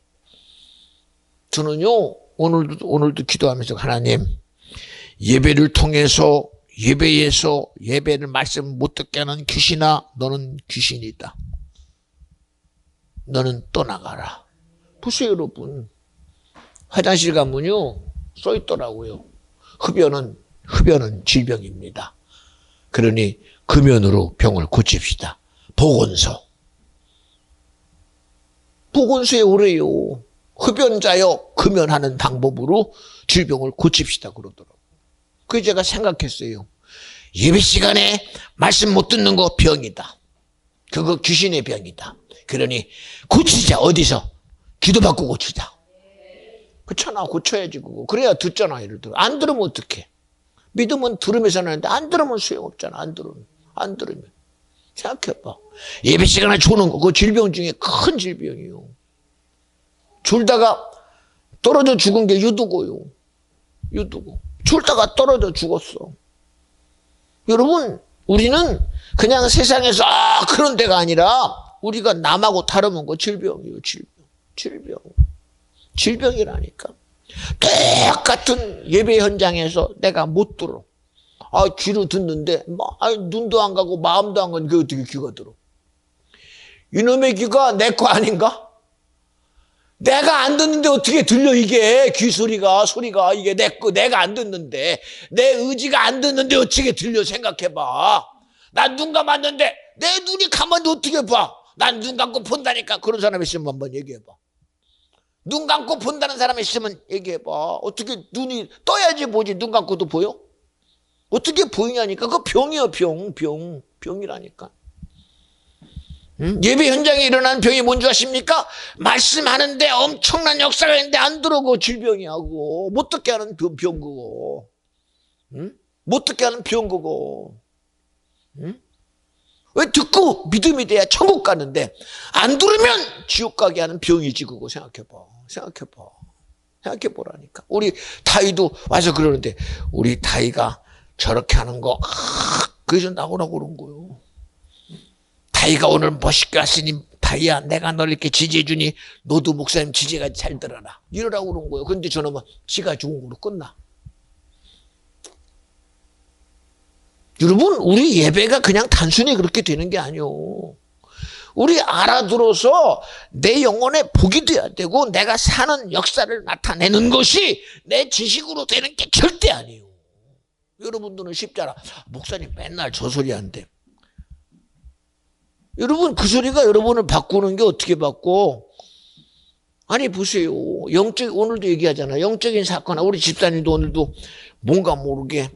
저는요 오늘도 기도하면서 하나님 예배를 통해서 예배에서 예배를 말씀 못 듣게 하는 귀신아 너는 귀신이다. 너는 떠나가라. 보세요 여러분. 화장실 가면요 써 있더라고요. 흡연은 질병입니다. 그러니 금연으로 병을 고칩시다. 보건소에 오래요. 흡연자여 금연하는 방법으로 질병을 고칩시다 그러더라고요. 그래서 제가 생각했어요. 예배 시간에 말씀 못 듣는 거 병이다. 그거 귀신의 병이다. 그러니 고치자. 어디서? 기도받고 고치자. 그렇잖아. 고쳐야지 그거. 그래야 듣잖아. 예를 들어. 안 들으면 어떡해. 믿으면 들으면서 하는데 안 들으면 소용없잖아. 안 들으면. 생각해봐. 예배 시간에 조는 거, 그 질병 중에 큰 질병이요. 졸다가 떨어져 죽은 게 유두고요. 졸다가 떨어져 죽었어. 여러분, 우리는 그냥 세상에서, 그런 데가 아니라, 우리가 남하고 다름은 거 질병이에요, 질병이라니까. 똑같은 예배 현장에서 내가 못 들어. 귀로 듣는데, 눈도 안 가고 마음도 안 가는데 그게 어떻게 귀가 들어? 이놈의 귀가 내 거 아닌가? 내가 안 듣는데 어떻게 들려, 이게? 귀 소리가, 이게 내가 안 듣는데. 내 의지가 안 듣는데 어떻게 들려, 생각해봐. 난 눈 감았는데, 내 눈이 감았는데 어떻게 봐? 난 눈 감고 본다니까. 그런 사람 있으면 한번 얘기해봐. 눈 감고 본다는 사람 있으면 얘기해봐. 어떻게 눈이 떠야지 보지, 눈 감고도 보여? 어떻게 보이냐니까. 그거 병이야, 병이라니까. 예배 현장에 일어난 병이 뭔지 아십니까? 말씀하는데 엄청난 역사가 있는데 안 들어오고 질병이하고 못 듣게 하는 병 그거. 못 듣게 하는 병 그거. 왜 듣고 믿음이 돼야 천국 가는데 안 들으면 지옥 가게 하는 병이지 그거. 생각해보라니까. 우리 다이도 와서 그러는데 우리 다이가 저렇게 하는 거 그래서 나오라고 그런 거요. 다이가 오늘 멋있게 왔으니 다이야 내가 널 이렇게 지지해주니 너도 목사님 지지가 잘 들어라 이러라고 그런 거예요. 그런데 저놈은 지가 좋은 거로 끝나. 여러분 우리 예배가 그냥 단순히 그렇게 되는 게 아니오. 우리 알아들어서 내 영혼에 복이 돼야 되고 내가 사는 역사를 나타내는 것이 내 지식으로 되는 게 절대 아니에요. 여러분들은 쉽잖아. 목사님 맨날 저 소리 하는데 여러분, 그 소리가 여러분을 바꾸는 게 어떻게 바꿔? 아니, 보세요. 오늘도 얘기하잖아. 영적인 사건, 우리 집사님도 오늘도 뭔가 모르게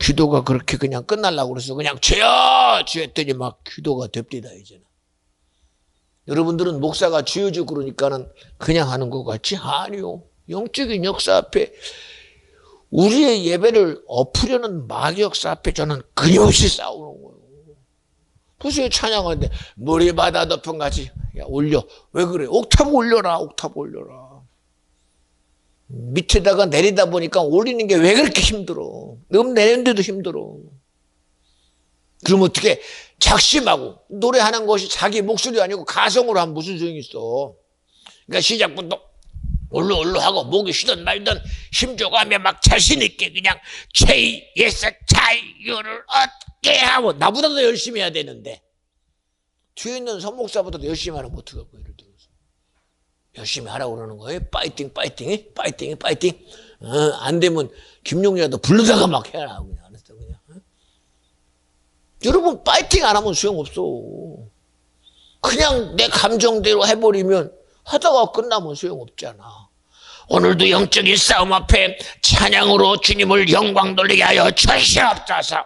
기도가 그렇게 그냥 끝날라고 그래서 그냥 죄야! 죄 했더니 막 기도가 됩디다, 이제는. 여러분들은 목사가 주여주 그러니까는 그냥 하는 것 같지? 아니요. 영적인 역사 앞에 우리의 예배를 엎으려는 마귀 역사 앞에 저는 끊임없이 싸우는 거예요. 보세요, 찬양하는데 머리바다 덮은같이 야 올려. 왜 그래? 옥타브 올려라. 옥타브 올려라. 밑에다가 내리다 보니까 올리는 게 왜 그렇게 힘들어? 너무 내리는데도 힘들어. 그럼 어떻게 작심하고 노래하는 것이 자기 목소리 아니고 가성으로 하면 무슨 소용이 있어? 그러니까 시작부터 올로 하고 목이 쉬든 말든 힘줘가며 막 자신있게 그냥 죄에서 자유를 얻게 하고 나보다 더 열심히 해야 되는데 뒤에 있는 선목사보다 더 열심히 하면 어떡할 거예요? 예를 들어서 열심히 하라고 그러는 거예요. 파이팅 안 되면 김용이라도 불러다가 막 해라 그냥. 알았어 그냥. 여러분 파이팅 안 하면 소용없어. 그냥 내 감정대로 해버리면 하다가 끝나면 소용없잖아. 오늘도 영적인 싸움 앞에 찬양으로 주님을 영광 돌리게 하여 주시옵소서.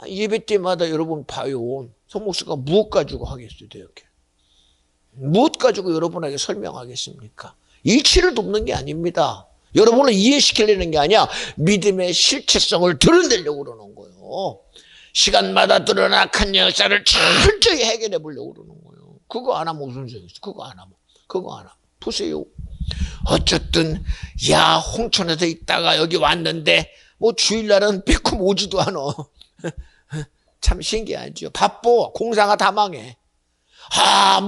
예배 때마다 여러분 봐요. 성목수가 무엇 가지고 하겠어요? 이렇게. 무엇 가지고 여러분에게 설명하겠습니까? 이치를 돕는 게 아닙니다. 여러분을 이해시키려는 게 아니야. 믿음의 실체성을 드러내려고 그러는 거예요. 시간마다 드러나 큰 역사를 철저히 해결해 보려고 그러는 거예요. 그거 안 하면 무슨 소용이 있어? 그거 안 하면. 보세요. 어쨌든 야 홍천에서 있다가 여기 왔는데 뭐 주일날은 빼꼼 오지도 않아. 참 신기하죠. 바빠. 공사가 다 망해.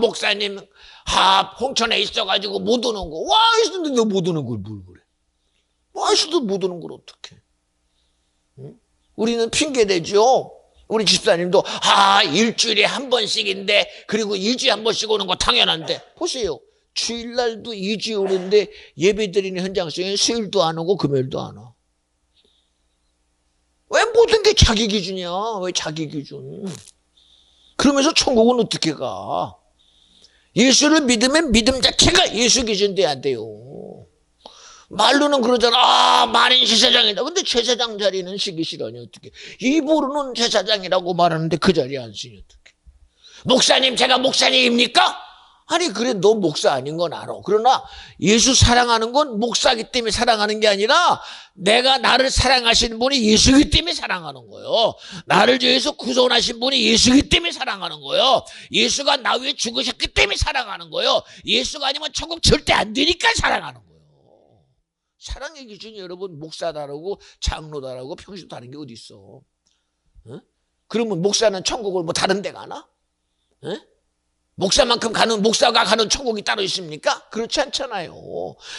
목사님 홍천에 있어가지고 못 오는 거. 와 있었는데 못 오는 걸 뭘 그래. 와 있어도 못 오는 걸 어떡해. 응? 우리는 핑계대죠. 우리 집사님도 일주일에 한 번씩인데 그리고 일주일에 한 번씩 오는 거 당연한데 보세요. 주일날도 2주에 오는데 예배 드리는 현장 속에 수요일도 안 오고 금요일도 안 와. 왜 모든 게 자기 기준이야? 왜 자기 기준? 그러면서 천국은 어떻게 가? 예수를 믿으면 믿음 자체가 예수 기준 돼야 돼요. 말로는 그러잖아. 만인 제사장이다. 근데 제사장 자리는 시기 싫어하니 어떻게? 입으로는 제사장이라고 말하는데 그 자리에 안 쓰니 어떻게? 목사님 제가 목사님입니까? 아니 그래 너 목사 아닌 건 알아. 그러나 예수 사랑하는 건 목사기 때문에 사랑하는 게 아니라 내가 나를 사랑하시는 분이 예수기 때문에 사랑하는 거예요. 나를 위해서 구원하신 분이 예수기 때문에 사랑하는 거예요. 예수가 나 위해 죽으셨기 때문에 사랑하는 거예요. 예수가 아니면 천국 절대 안 되니까 사랑하는 거예요. 사랑의 기준이 여러분 목사 다르고 장로 다르고 평신 다른 게 어디 있어? 어? 그러면 목사는 천국을 뭐 다른 데 가나? 어? 목사만큼 목사가 가는 천국이 따로 있습니까? 그렇지 않잖아요.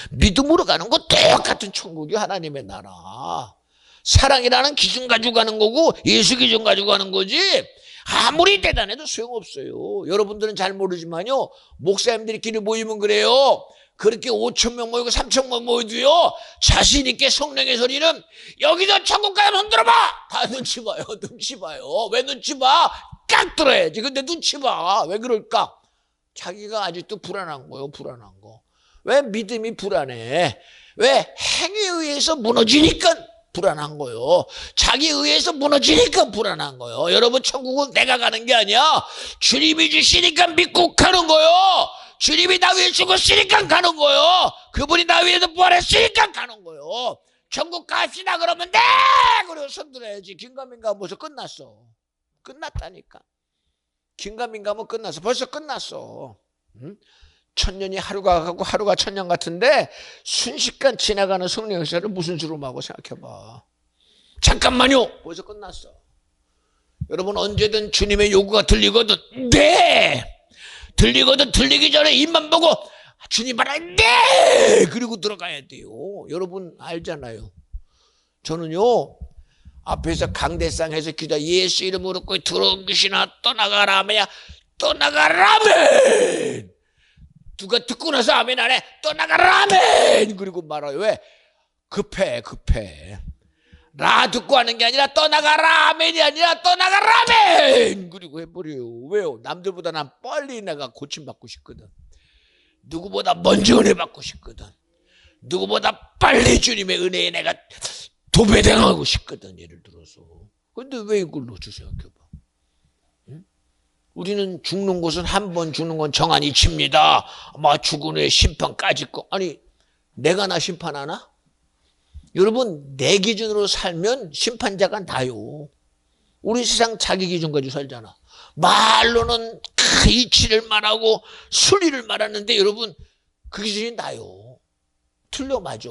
믿음으로 가는 거 똑같은 천국이 하나님의 나라. 사랑이라는 기준 가지고 가는 거고 예수 기준 가지고 가는 거지. 아무리 대단해도 소용없어요. 여러분들은 잘 모르지만요. 목사님들끼리 모이면 그래요. 그렇게 5,000명 모이고 3,000명 모이도요. 자신 있게 성령의 소리는 여기서 천국 가면 흔들어봐. 다 눈치 봐요. 왜 눈치 봐? 깍 들어야지. 근데 눈치 봐. 왜 그럴까? 자기가 아직도 불안한 거예요. 불안한 거. 왜 믿음이 불안해? 왜 행위에 의해서 무너지니까 불안한 거예요. 자기 의해서 무너지니까 불안한 거예요. 여러분 천국은 내가 가는 게 아니야. 주님이 주시니까 믿고 가는 거예요. 주님이 나 위해 죽었으니까 가는 거예요. 그분이 나 위해서 부활했으니까 가는 거예요. 천국 갑시다 그러면 네! 그리고 손들어야지. 긴가민가 벌써 끝났어. 끝났다니까. 긴가민가면 끝났어. 벌써 끝났어. 응? 천년이 하루가 가고 하루가 천년 같은데 순식간 지나가는 성령 역사를 무슨 수로 하고 생각해봐. 잠깐만요. 벌써 끝났어. 여러분 언제든 주님의 요구가 들리거든. 네! 들리거든. 들리기 전에 입만 보고 주님 알아. 네! 그리고 들어가야 돼요. 여러분 알잖아요. 저는요. 앞에서 강대상에서 기도 예수 이름으로 고 들어온 것이나 떠나가라 하면 떠나가라 아멘. 누가 듣고 나서 아멘 안 해. 떠나가라 아멘. 그리고 말아요. 왜? 급해. 라 듣고 하는 게 아니라 떠나가라 아멘이 아니라 떠나가라 아멘 그리고 해버려요. 왜요? 남들보다 난 빨리 내가 고침받고 싶거든. 누구보다 먼저 은혜 받고 싶거든. 누구보다 빨리 주님의 은혜에 내가 도배당하고 싶거든. 예를 들어서. 근데 왜 이걸 놓쳐 생각해봐. 응? 우리는 죽는 곳은 한 번 죽는 건 정한 이치입니다. 아마 죽은 후에 심판까지 거. 아니 내가 나 심판하나? 여러분 내 기준으로 살면 심판자가 나요. 우리 세상 자기 기준 가지고 살잖아. 말로는 이치를 말하고 순리를 말하는데 여러분 그 기준이 나요. 틀려 맞아.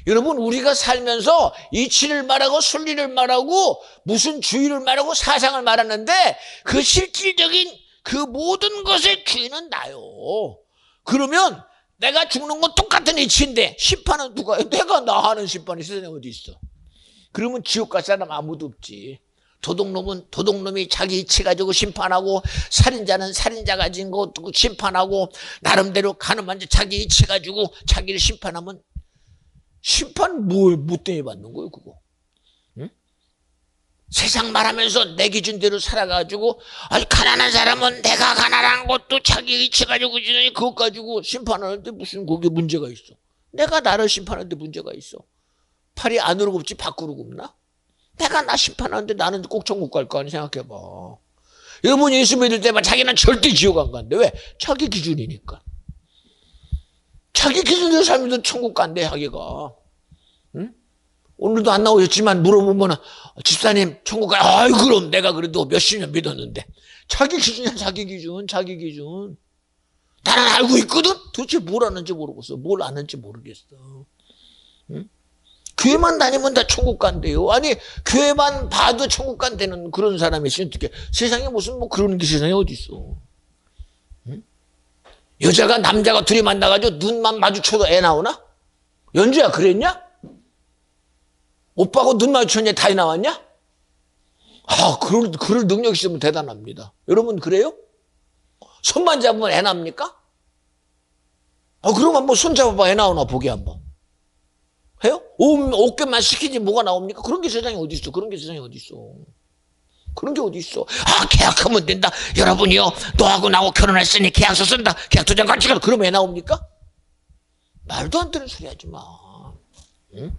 여러분 우리가 살면서 이치를 말하고 순리를 말하고 무슨 주의를 말하고 사상을 말하는데 그 실질적인 그 모든 것의 주인은 나요. 그러면 내가 죽는 건 똑같은 이치인데 심판은 누가 해? 내가 나 하는 심판이 세상에 어디 있어. 그러면 지옥 갈 사람 아무도 없지. 도둑놈은 도둑놈이 자기 이치 가지고 심판하고 살인자는 살인자 가진 거 심판하고 나름대로 가늠한 자 자기 이치 가지고 자기를 심판하면 심판 뭐 때문에 받는 거예요 그거? 응? 세상 말하면서 내 기준대로 살아가지고 아니 가난한 사람은 내가 가난한 것도 자기 이치 가지고 그것 가지고 심판하는데 무슨 거기에 문제가 있어. 내가 나를 심판하는데 문제가 있어. 팔이 안으로 굽지 밖으로 굽나? 내가 나 심판하는데 나는 꼭 천국 갈 거 아니 생각해봐. 여러분 예수 믿을 때만 자기는 절대 지옥 안 간대. 왜? 자기 기준이니까. 자기 기준대로 살면 천국 간대 자기가. 응? 오늘도 안 나오셨지만 물어보면 집사님 천국 가요. 아이 그럼 내가 그래도 몇십 년 믿었는데. 자기 기준이야 자기 기준. 자기 기준. 나는 알고 있거든. 도대체 뭘 아는지 모르겠어. 뭘 아는지 모르겠어. 응? 교회만 다니면 다 천국 간대요. 아니 교회만 봐도 천국 간다는 그런 사람이 있으면 어떻게 세상에 무슨 뭐 그런 게 세상에 어디 있어. 응? 여자가 남자가 둘이 만나가지고 눈만 마주쳐도 애 나오나? 연주야 그랬냐? 오빠하고 눈 마주쳤냐 다 애 나왔냐? 아 그럴 능력 있으면 대단합니다. 여러분 그래요? 손만 잡으면 애 납니까? 그럼 한번 손 잡아봐 애 나오나 보게 한번. 해요? 어깨만 시키지 뭐가 나옵니까? 그런 게 세상에 어디 있어? 그런 게 세상에 어디 있어? 그런 게 어디 있어? 계약하면 된다. 여러분이요, 너하고 나하고 결혼했으니 계약서 쓴다. 계약 도장 같이 가. 그러면 애 나옵니까? 말도 안 되는 소리 하지 마. 응?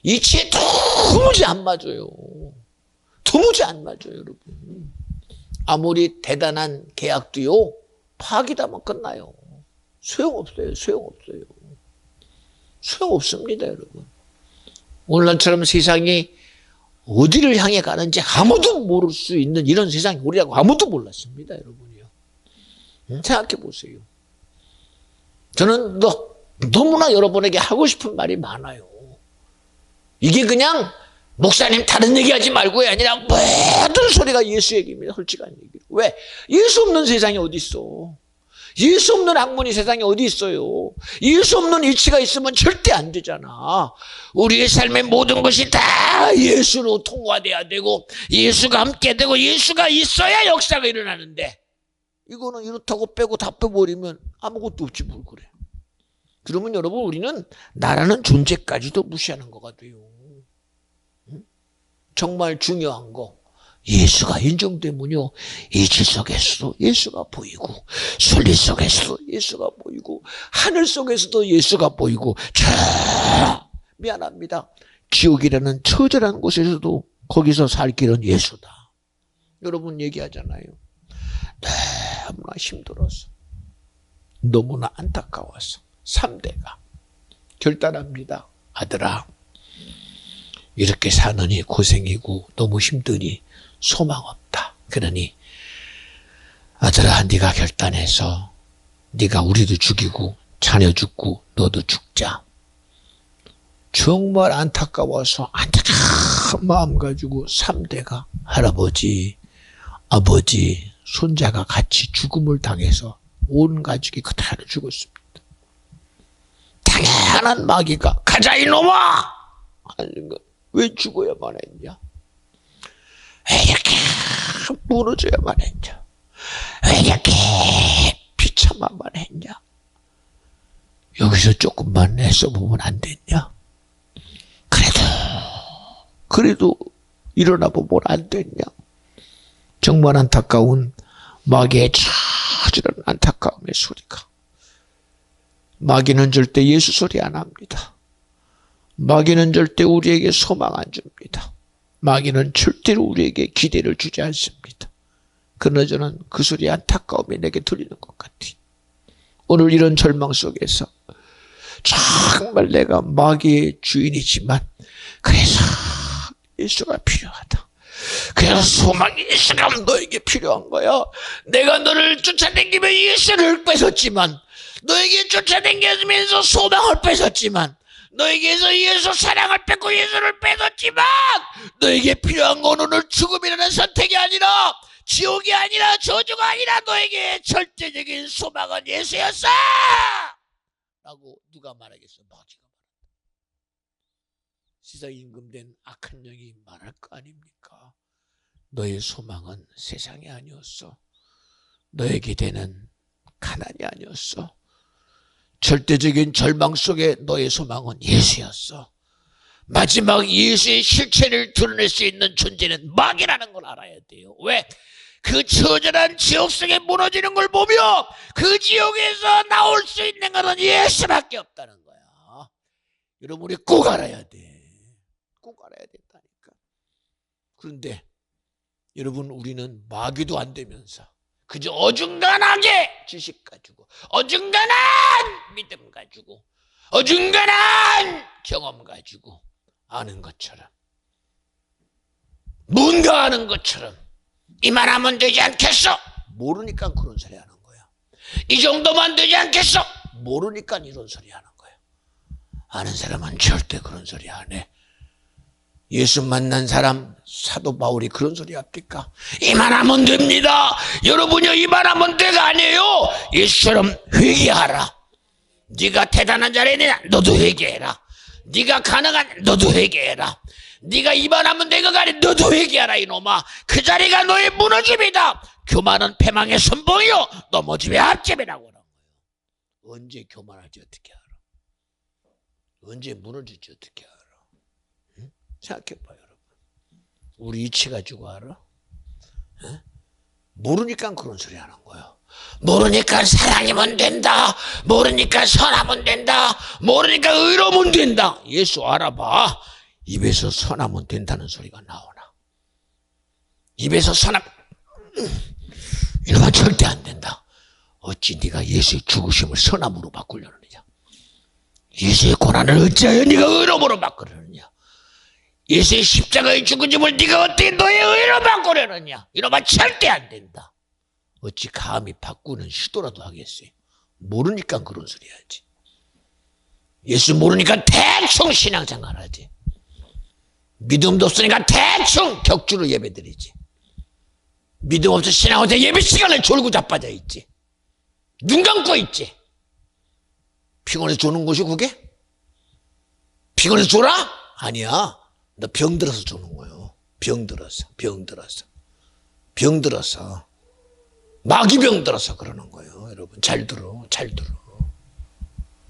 이치에 도무지 안 맞아요. 도무지 안 맞아요, 여러분. 아무리 대단한 계약도요, 파기다면 끝나요. 소용없어요, 소용없어요. 소용없습니다, 여러분. 오늘날처럼 세상이 어디를 향해 가는지 아무도 모를 수 있는 이런 세상이 우리라고 아무도 몰랐습니다, 여러분이요. 생각해 보세요. 저는 너무나 여러분에게 하고 싶은 말이 많아요. 이게 그냥 목사님 다른 얘기하지 말고가 아니라 모든 소리가 예수 얘기입니다. 솔직한 얘기로. 왜? 예수 없는 세상이 어디 있어? 예수 없는 학문이 세상에 어디 있어요? 예수 없는 이치가 있으면 절대 안 되잖아. 우리의 삶의 모든 것이 다 예수로 통과돼야 되고 예수가 함께 되고 예수가 있어야 역사가 일어나는데 이거는 이렇다고 빼고 다 빼버리면 아무것도 없지 뭘 그래. 그러면 여러분 우리는 나라는 존재까지도 무시하는 거가 돼요. 정말 중요한 거 예수가 인정되면요 이치 속에서도 예수가 보이고 순리 속에서도 예수가 보이고 하늘 속에서도 예수가 보이고 미안합니다 지옥이라는 처절한 곳에서도 거기서 살 길은 예수다. 여러분 얘기하잖아요. 너무나 힘들어서 너무나 안타까워서 3대가 결단합니다. 아들아 이렇게 사느니 고생이고 너무 힘드니 소망 없다. 그러니 아들아 네가 결단해서 네가 우리도 죽이고 자녀 죽고 너도 죽자. 정말 안타까워서 안타까운 마음 가지고 3대가 할아버지 아버지 손자가 같이 죽음을 당해서 온 가족이 그대로 죽었습니다. 당연한 마귀가 가자 이놈아 하는 거. 왜 죽어야만 했냐? 왜 이렇게 무너져야만 했냐? 왜 이렇게 비참하만 했냐? 여기서 조금만 애써보면 안 됐냐? 그래도 그래도 일어나 보면 안 됐냐? 정말 안타까운 마귀의 처절한 안타까움의 소리가. 마귀는 절대 예수 소리 안 합니다. 마귀는 절대 우리에게 소망 안 줍니다. 마귀는 절대로 우리에게 기대를 주지 않습니다. 그러나 저는 그 소리 안타까움이 내게 들리는 것 같아. 오늘 이런 절망 속에서 정말 내가 마귀의 주인이지만 그래서 예수가 필요하다. 그래서 소망이 예수가 너에게 필요한 거야. 내가 너를 쫓아다니며 예수를 뺏었지만, 너에게 쫓아다니면서 소망을 뺏었지만, 너에게서 예수 사랑을 뺏고 예수를 뺏었지만, 너에게 필요한 건 오늘 죽음이라는 선택이 아니라, 지옥이 아니라, 저주가 아니라 너에게 절대적인 소망은 예수였어! 라고 누가 말하겠어? 마귀가 말한다. 세상 임금된 악한 영이 말할 거 아닙니까? 너의 소망은 세상이 아니었어. 너에게 되는 가난이 아니었어. 절대적인 절망 속에 너의 소망은 예수였어. 마지막 예수의 실체를 드러낼 수 있는 존재는 마귀라는 걸 알아야 돼요. 왜? 그 처절한 지옥 속에 무너지는 걸 보며 그 지옥에서 나올 수 있는 것은 예수밖에 없다는 거야. 여러분, 우리 꼭 알아야 돼. 꼭 알아야 된다니까. 그런데 여러분, 우리는 마귀도 안 되면서 그저 어중간하게 지식 가지고, 어중간한 믿음 가지고, 어중간한 경험 가지고 아는 것처럼, 뭔가 아는 것처럼 이만하면 되지 않겠어? 모르니까 그런 소리 하는 거야. 이 정도만 되지 않겠어? 모르니까 이런 소리 하는 거야. 아는 사람은 절대 그런 소리 안 해. 예수 만난 사람, 사도 바울이 그런 소리 합니까? 이만하면 됩니다. 여러분요, 이만하면 돼가 아니에요. 예수처럼 회개하라. 네가 대단한 자리냐? 너도 회개해라. 네가 가능한, 너도 회개해라. 네가 이만하면 내가 아니, 너도 회개하라. 이놈아, 그 자리가 너의 무너짐이다. 교만은 패망의 선봉이요, 넘어짐의 앞짐이라고 하는 거예요. 언제 교만할지 어떻게 알아? 언제 무너질지 어떻게 알아? 응? 생각해봐요, 여러분. 우리 이치 가지고 알아? 응? 모르니까 그런 소리 하는 거예요. 모르니까 사랑이면 된다. 모르니까 선하면 된다. 모르니까 의로우면 된다. 예수 알아봐. 입에서 선하면 된다는 소리가 나오나? 입에서 선하면 이러면 절대 안 된다. 어찌 네가 예수의 죽으심을 선함으로 바꾸려느냐? 예수의 고난을 어찌하여 네가 의로움으로 바꾸려느냐? 예수의 십자가의 죽으심을 네가 어떻게 너의 의로 바꾸려느냐? 이러면 절대 안 된다. 어찌 감히 바꾸는 시도라도 하겠어요? 모르니까 그런 소리 하지. 예수 모르니까 대충 신앙생활 하지. 믿음도 없으니까 대충 격주로 예배드리지. 믿음 없어 신앙한테 예배 시간을 졸고 자빠져 있지. 눈 감고 있지. 피곤해서 조는 것이 그게? 피곤해서 졸아? 아니야. 너 병들어서 조는 거예요. 병들어서. 마귀 병들어서 그러는 거예요. 여러분 잘 들어.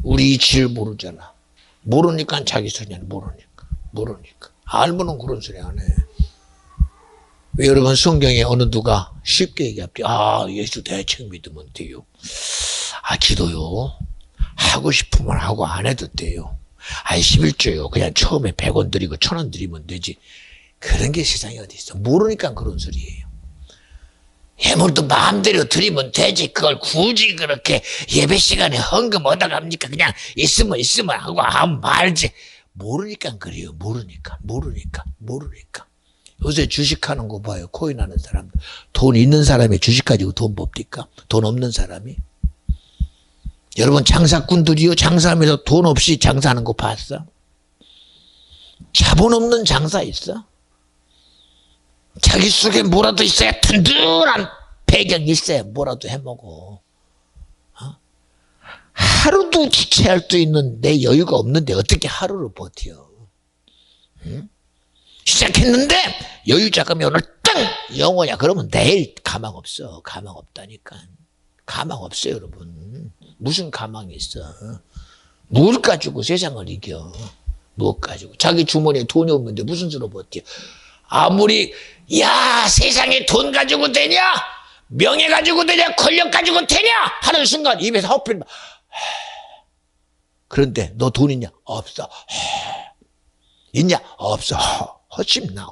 우리 이치를 모르잖아. 모르니까 자기 소리 안 모르니까. 알면은 그런 소리 안 해. 왜 여러분 성경에 어느 누가 쉽게 얘기합니다. 아, 예수 대충 믿으면 돼요. 아, 기도요. 하고 싶으면 하고 안 해도 돼요. 아, 11조요. 그냥 처음에 100원 드리고 1000원 드리면 되지. 그런 게 세상에 어디 있어. 모르니까 그런 소리예요. 해물도 마음대로 드리면 되지. 그걸 굳이 그렇게 예배 시간에 헌금 얻어갑니까? 그냥 있으면 하고 하면 말지. 모르니까 그래요. 모르니까. 요새 주식하는 거 봐요. 코인 하는 사람들. 돈 있는 사람이 주식 가지고 돈 법니까? 돈 없는 사람이? 여러분 장사꾼들이요. 장사하면서 돈 없이 장사하는 거 봤어? 자본 없는 장사 있어? 자기 속에 뭐라도 있어야 든든한 배경이 있어야 뭐라도 해먹어. 하루도 지체할 수 있는 내 여유가 없는데 어떻게 하루를 버텨? 응? 시작했는데 여유 자금이 오늘 땅 영어냐 그러면 내일 가망 없어. 가망 없다니까. 가망 없어요, 여러분. 무슨 가망이 있어? 뭘 가지고 세상을 이겨? 무엇 가지고? 자기 주머니에 돈이 없는데 무슨 수로 버텨? 아무리 야 세상에 돈 가지고 되냐? 명예 가지고 되냐? 권력 가지고 되냐? 하는 순간 입에서 헛소리. 그런데 너 돈 있냐? 없어. 있냐? 없어. 허심나.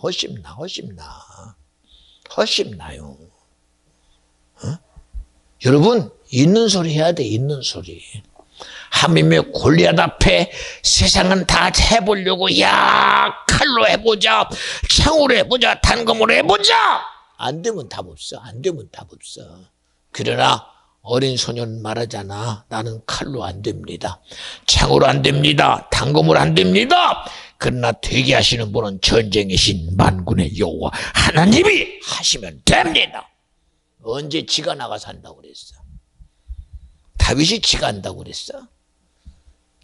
허심나요. 어? 여러분 있는 소리 해야 돼. 있는 소리. 하물며 골리앗 앞에 세상은 다 해보려고 야 칼로 해보자, 창으로 해보자, 단검으로 해보자. 안 되면 답 없어. 그러나 어린 소년 말하잖아. 나는 칼로 안 됩니다. 창으로 안 됩니다. 단검으로 안 됩니다. 그러나 되게 하시는 분은 전쟁의 신 만군의 여호와 하나님이 하시면 됩니다. 언제 지가 나가서 한다고 그랬어? 다윗이 지가 한다고 그랬어?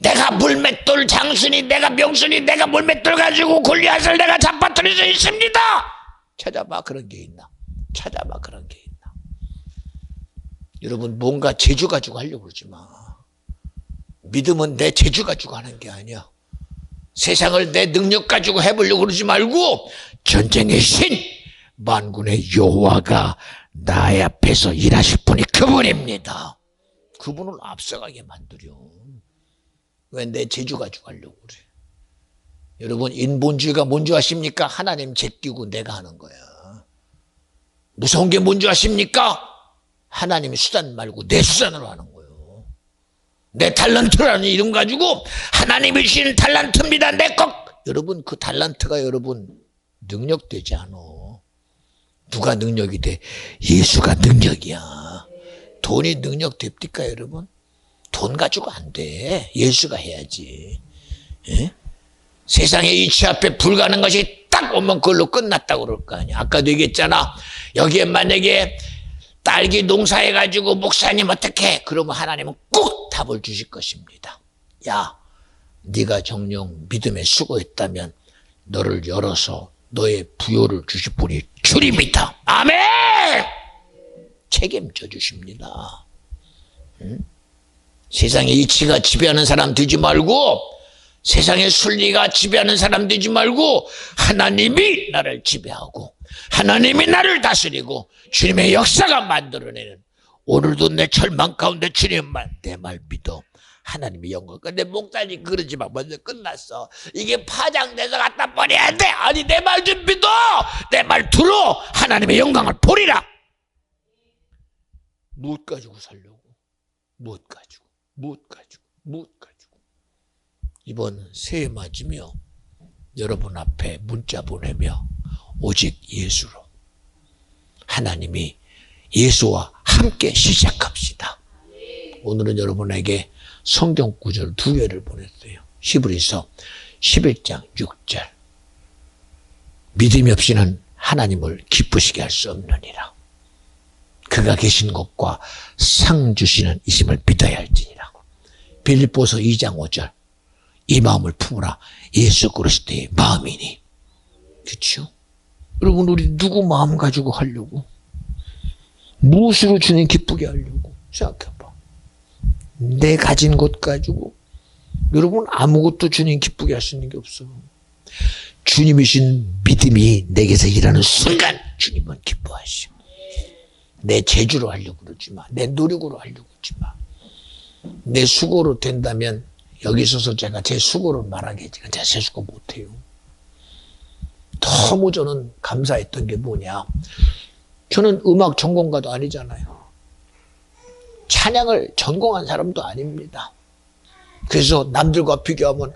내가 물맷돌 장순이, 내가 명순이, 내가 물맷돌 가지고 골리앗을 내가 잡아뜨릴 수 있습니다. 찾아봐 그런 게 있나? 여러분 뭔가 재주 가지고 하려고 그러지 마. 믿음은 내 재주 가지고 하는 게 아니야. 세상을 내 능력 가지고 해보려고 그러지 말고 전쟁의 신 만군의 여호와가 나의 앞에서 일하실 분이 그분입니다. 그분을 앞서가게 만들려. 왜 내 재주 가지고 하려고 그래? 여러분 인본주의가 뭔지 아십니까? 하나님 제끼고 내가 하는 거야. 무서운 게 뭔지 아십니까? 하나님의 수단 말고 내 수단으로 하는 거예요. 내 달란트라는 이름 가지고 하나님이 주신 달란트입니다. 내 것. 여러분 그 달란트가 여러분 능력 되지 않아. 누가 능력이 돼? 예수가 능력이야. 돈이 능력 됩니까 여러분? 돈 가지고 안 돼. 예수가 해야지. 예? 세상의 이치 앞에 불가능한 것이 딱 오면 그걸로 끝났다고 그럴 거 아니야. 아까도 얘기했잖아. 여기에 만약에 딸기 농사해가지고 목사님 어떡해? 그러면 하나님은 꼭 답을 주실 것입니다. 야, 네가 정녕 믿음에 수고했다면 너를 열어서 너의 부요를 주실 분이 주님이다. 아멘! 책임져 주십니다. 응? 세상의 이치가 지배하는 사람 되지 말고 세상의 순리가 지배하는 사람 되지 말고 하나님이 나를 지배하고 하나님이 나를 다스리고 주님의 역사가 만들어내는 오늘도 내 절망 가운데 주님만 내 말 믿어. 하나님의 영광. 근데 목사님 그러지 마. 먼저 끝났어. 이게 파장돼서 갖다 버려야 돼. 아니 내 말 좀 믿어. 내 말 들어. 하나님의 영광을 보리라. 무엇 가지고 살려고? 무엇 가지고? 이번 새해 맞으며 여러분 앞에 문자 보내며 오직 예수로 하나님이 예수와 함께 시작합시다. 오늘은 여러분에게 성경 구절 2개를 보냈어요. 히브리서 11장 6절. 믿음이 없이는 하나님을 기쁘시게 할 수 없느니라. 그가 계신 곳과 상 주시는 이심을 믿어야 할지니라. 빌립보서 2장 5절. 이 마음을 품으라. 예수 그리스도의 마음이니. 그렇죠? 여러분 우리 누구 마음 가지고 하려고? 무엇으로 주님 기쁘게 하려고? 생각해봐. 내 가진 것 가지고 여러분 아무것도 주님 기쁘게 할 수 있는 게 없어. 주님이신 믿음이 내게서 일하는 순간 주님은 기뻐하시오. 내 재주로 하려고 그러지 마. 내 노력으로 하려고 그러지 마. 내 수고로 된다면 여기 있어서 제가 제 수고를 말하겠지만 제가 제 수고 못해요. 너무 저는 감사했던 게 뭐냐. 저는 음악 전공가도 아니잖아요. 찬양을 전공한 사람도 아닙니다. 그래서 남들과 비교하면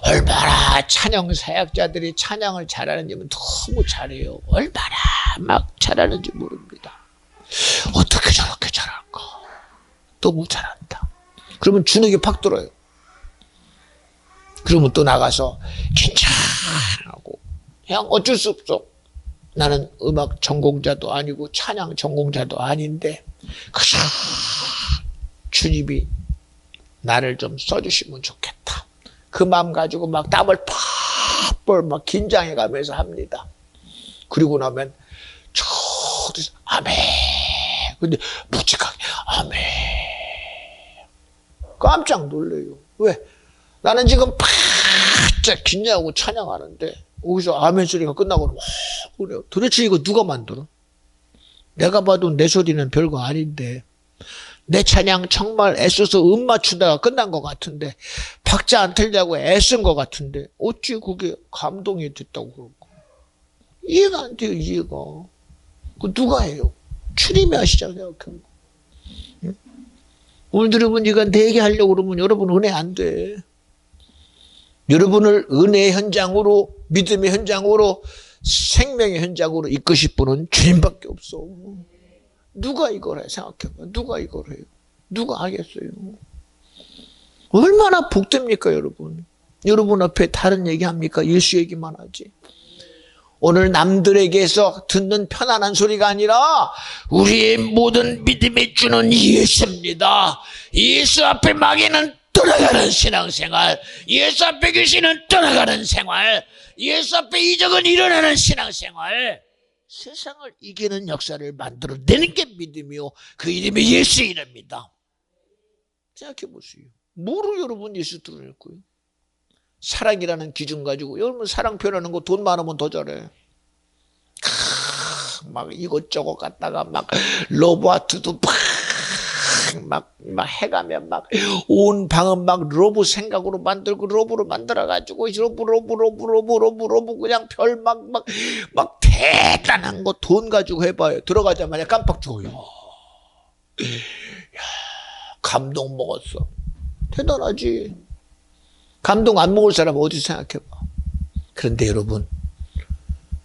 얼마나 찬양 사역자들이 찬양을 잘하는지 너무 잘해요. 얼마나 막 잘하는지 모릅니다. 어떻게 저렇게 잘할까? 너무 잘한다. 그러면 주눅이 팍 들어요. 그러면 또 나가서 괜찮하고 그냥 어쩔 수 없어. 나는 음악 전공자도 아니고 찬양 전공자도 아닌데 그저 주님이 나를 좀 써주시면 좋겠다. 그 마음 가지고 막 땀을 팍 막 긴장해가면서 합니다. 그리고 나면 저기서 아멘. 근데 묵직하게 아멘. 깜짝 놀래요. 왜? 나는 지금 팍 진짜 기냐고 찬양하는데 거기서 아멘 소리가 끝나고 와 그래요. 도대체 이거 누가 만들어? 내가 봐도 내 소리는 별거 아닌데 내 찬양 정말 애써서 음 맞추다가 끝난 것 같은데 박자 안 틀려고 애쓴 것 같은데 어찌 그게 감동이 됐다고 그러고 이해가 안 돼요. 이해가. 그 누가 해요? 주님이 하시자고 생각해요. 응? 오늘 여러분 이거 내 얘기 하려고 그러면 여러분 은혜 안 돼. 여러분을 은혜의 현장으로 믿음의 현장으로 생명의 현장으로 이끄실 분은 주님밖에 없어. 누가 이걸 해? 생각해봐. 누가 이걸 해요? 누가 하겠어요? 얼마나 복됩니까 여러분? 여러분 앞에 다른 얘기합니까? 예수 얘기만 하지. 오늘 남들에게서 듣는 편안한 소리가 아니라 우리의 모든 믿음의 주는 예수입니다. 예수 앞에 마귀는 떠나가는 신앙생활, 예수 앞에 귀신은 떠나가는 생활, 예수 앞에 이적은 일어나는 신앙생활, 세상을 이기는 역사를 만들어내는 게 믿음이요. 그 이름이 예수 이름입니다. 생각해보세요. 뭐로 여러분 예수 드러낼 거예요? 사랑이라는 기준 가지고 여러분 사랑 표현하는 거 돈 많으면 더 잘해. 막 이것저것 갖다가 막 러브아트도 막 해가면 막 온 방은 막 러브 생각으로 만들고 러브로 만들어가지고 러브 그냥 별 막 대단한 거 돈 가지고 해봐요. 들어가자마자 깜빡 죽어요. 야, 감동 먹었어. 대단하지. 감동 안 먹을 사람 어디 생각해봐. 그런데 여러분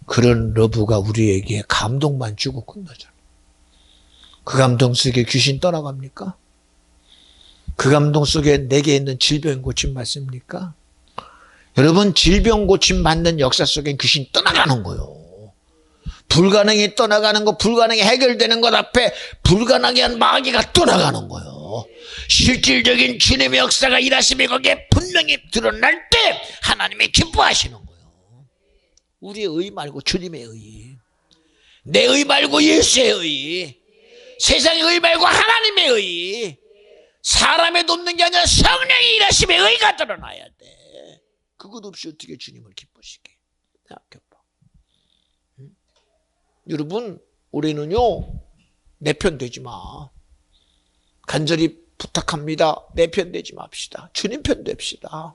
그런 러브가 우리에게 감동만 주고 끝나잖아. 그 감동 속에 귀신 떠나갑니까? 그 감동 속에 내게 있는 질병 고침 받습니까? 여러분 질병 고침 받는 역사 속에 귀신 떠나가는 거예요. 불가능이 떠나가는 거, 불가능이 해결되는 것 앞에 불가능한 마귀가 떠나가는 거예요. 실질적인 주님의 역사가 일하심이 거기에 분명히 드러날 때 하나님이 기뻐하시는 거예요. 우리의 의 말고 주님의 의, 내 의 말고 예수의 의, 세상의 의 말고 하나님의 의, 사람의 돕는 게 아니라 성령의 일하심의 의가 드러나야 돼. 그것 없이 어떻게 주님을 기쁘시게 생각해봐. 여러분 올해는요 내 편 되지 마. 간절히 부탁합니다. 내 편 되지 맙시다. 주님 편 됩시다.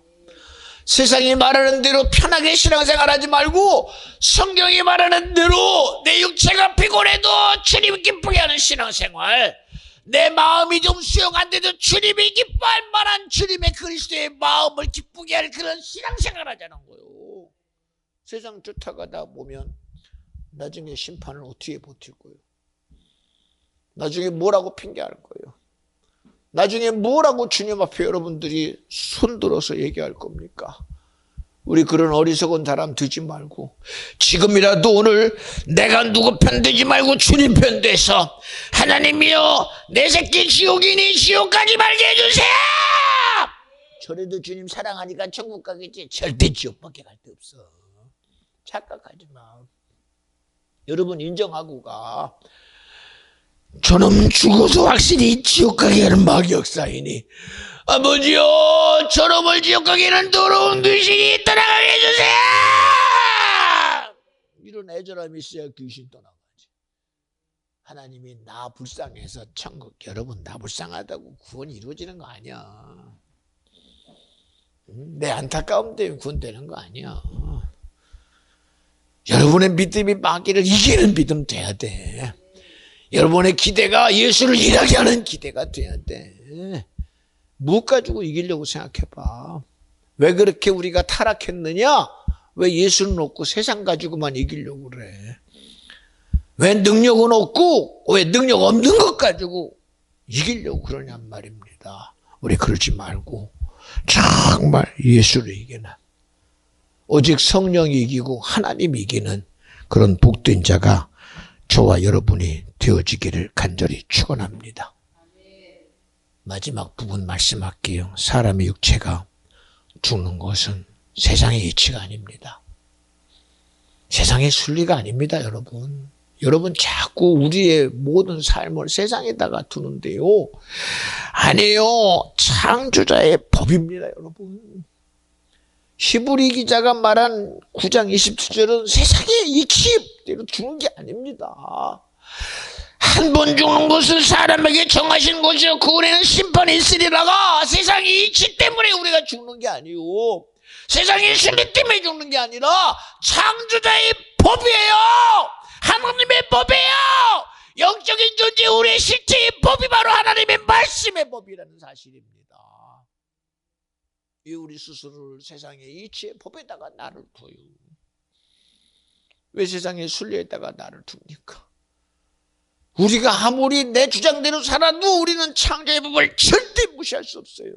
세상이 말하는 대로 편하게 신앙생활하지 말고 성경이 말하는 대로 내 육체가 피곤해도 주님 기쁘게 하는 신앙생활, 내 마음이 좀 수용 안 돼도 주님이 기뻐할 만한 주님의 그리스도의 마음을 기쁘게 할 그런 신앙생활 하자는 거예요. 세상 쫓아가다 보면 나중에 심판을 어떻게 버틸 거예요? 나중에 뭐라고 핑계할 거예요? 나중에 뭐라고 주님 앞에 여러분들이 손들어서 얘기할 겁니까? 우리 그런 어리석은 사람 되지 말고 지금이라도 오늘 내가 누구 편 되지 말고 주님 편 돼서 하나님이여 내 새끼 지옥이니 지옥 가지 말게 해주세요. 저래도 주님 사랑하니까 천국 가겠지. 절대 지옥밖에 갈 데 없어. 착각하지 마. 여러분 인정하고 가. 저놈 죽어서 확실히 지옥 가게 하는 마귀 역사이니 아버지요 저놈을 지옥 가게는 더러운 귀신이 떠나가게 해주세요. 이런 애절함이 있어야 귀신 떠나가지. 하나님이 나 불쌍해서 천국, 여러분 나 불쌍하다고 구원이 이루어지는 거 아니야. 내 안타까움 때문에 구원되는 거 아니야. 여러분의 믿음이 마귀를 이기는 믿음 돼야 돼. 여러분의 기대가 예수를 일하게 하는 기대가 돼야 돼. 무엇 가지고 이기려고 생각해봐. 왜 그렇게 우리가 타락했느냐? 왜 예수는 없고 세상 가지고만 이기려고 그래? 왜 능력은 없고 왜 능력 없는 것 가지고 이기려고 그러냔 말입니다. 우리 그러지 말고 정말 예수를 이기는, 오직 성령이 이기고 하나님이 이기는 그런 복된 자가 저와 여러분이 되어지기를 간절히 축원합니다. 마지막 부분 말씀할게요. 사람의 육체가 죽는 것은 세상의 이치가 아닙니다. 세상의 순리가 아닙니다, 여러분. 여러분 자꾸 우리의 모든 삶을 세상에다가 두는데요. 아니에요. 창조자의 법입니다, 여러분. 히브리 기자가 말한 9장 27절은 세상의 이치대로 죽는 게 아닙니다. 한 번 죽는 것은 사람에게 정하신 것이요 그 후에는 심판이 있으리라가 세상의 이치 때문에 우리가 죽는 게 아니요 세상의 순리 때문에 죽는 게 아니라 창조자의 법이에요. 하나님의 법이에요. 영적인 존재 우리의 실체의 법이 바로 하나님의 말씀의 법이라는 사실입니다. 이 우리 스스로를 세상의 이치의 법에다가 나를 둬요. 왜 세상의 순리에다가 나를 둡니까? 우리가 아무리 내 주장대로 살아도 우리는 창조의 법을 절대 무시할 수 없어요.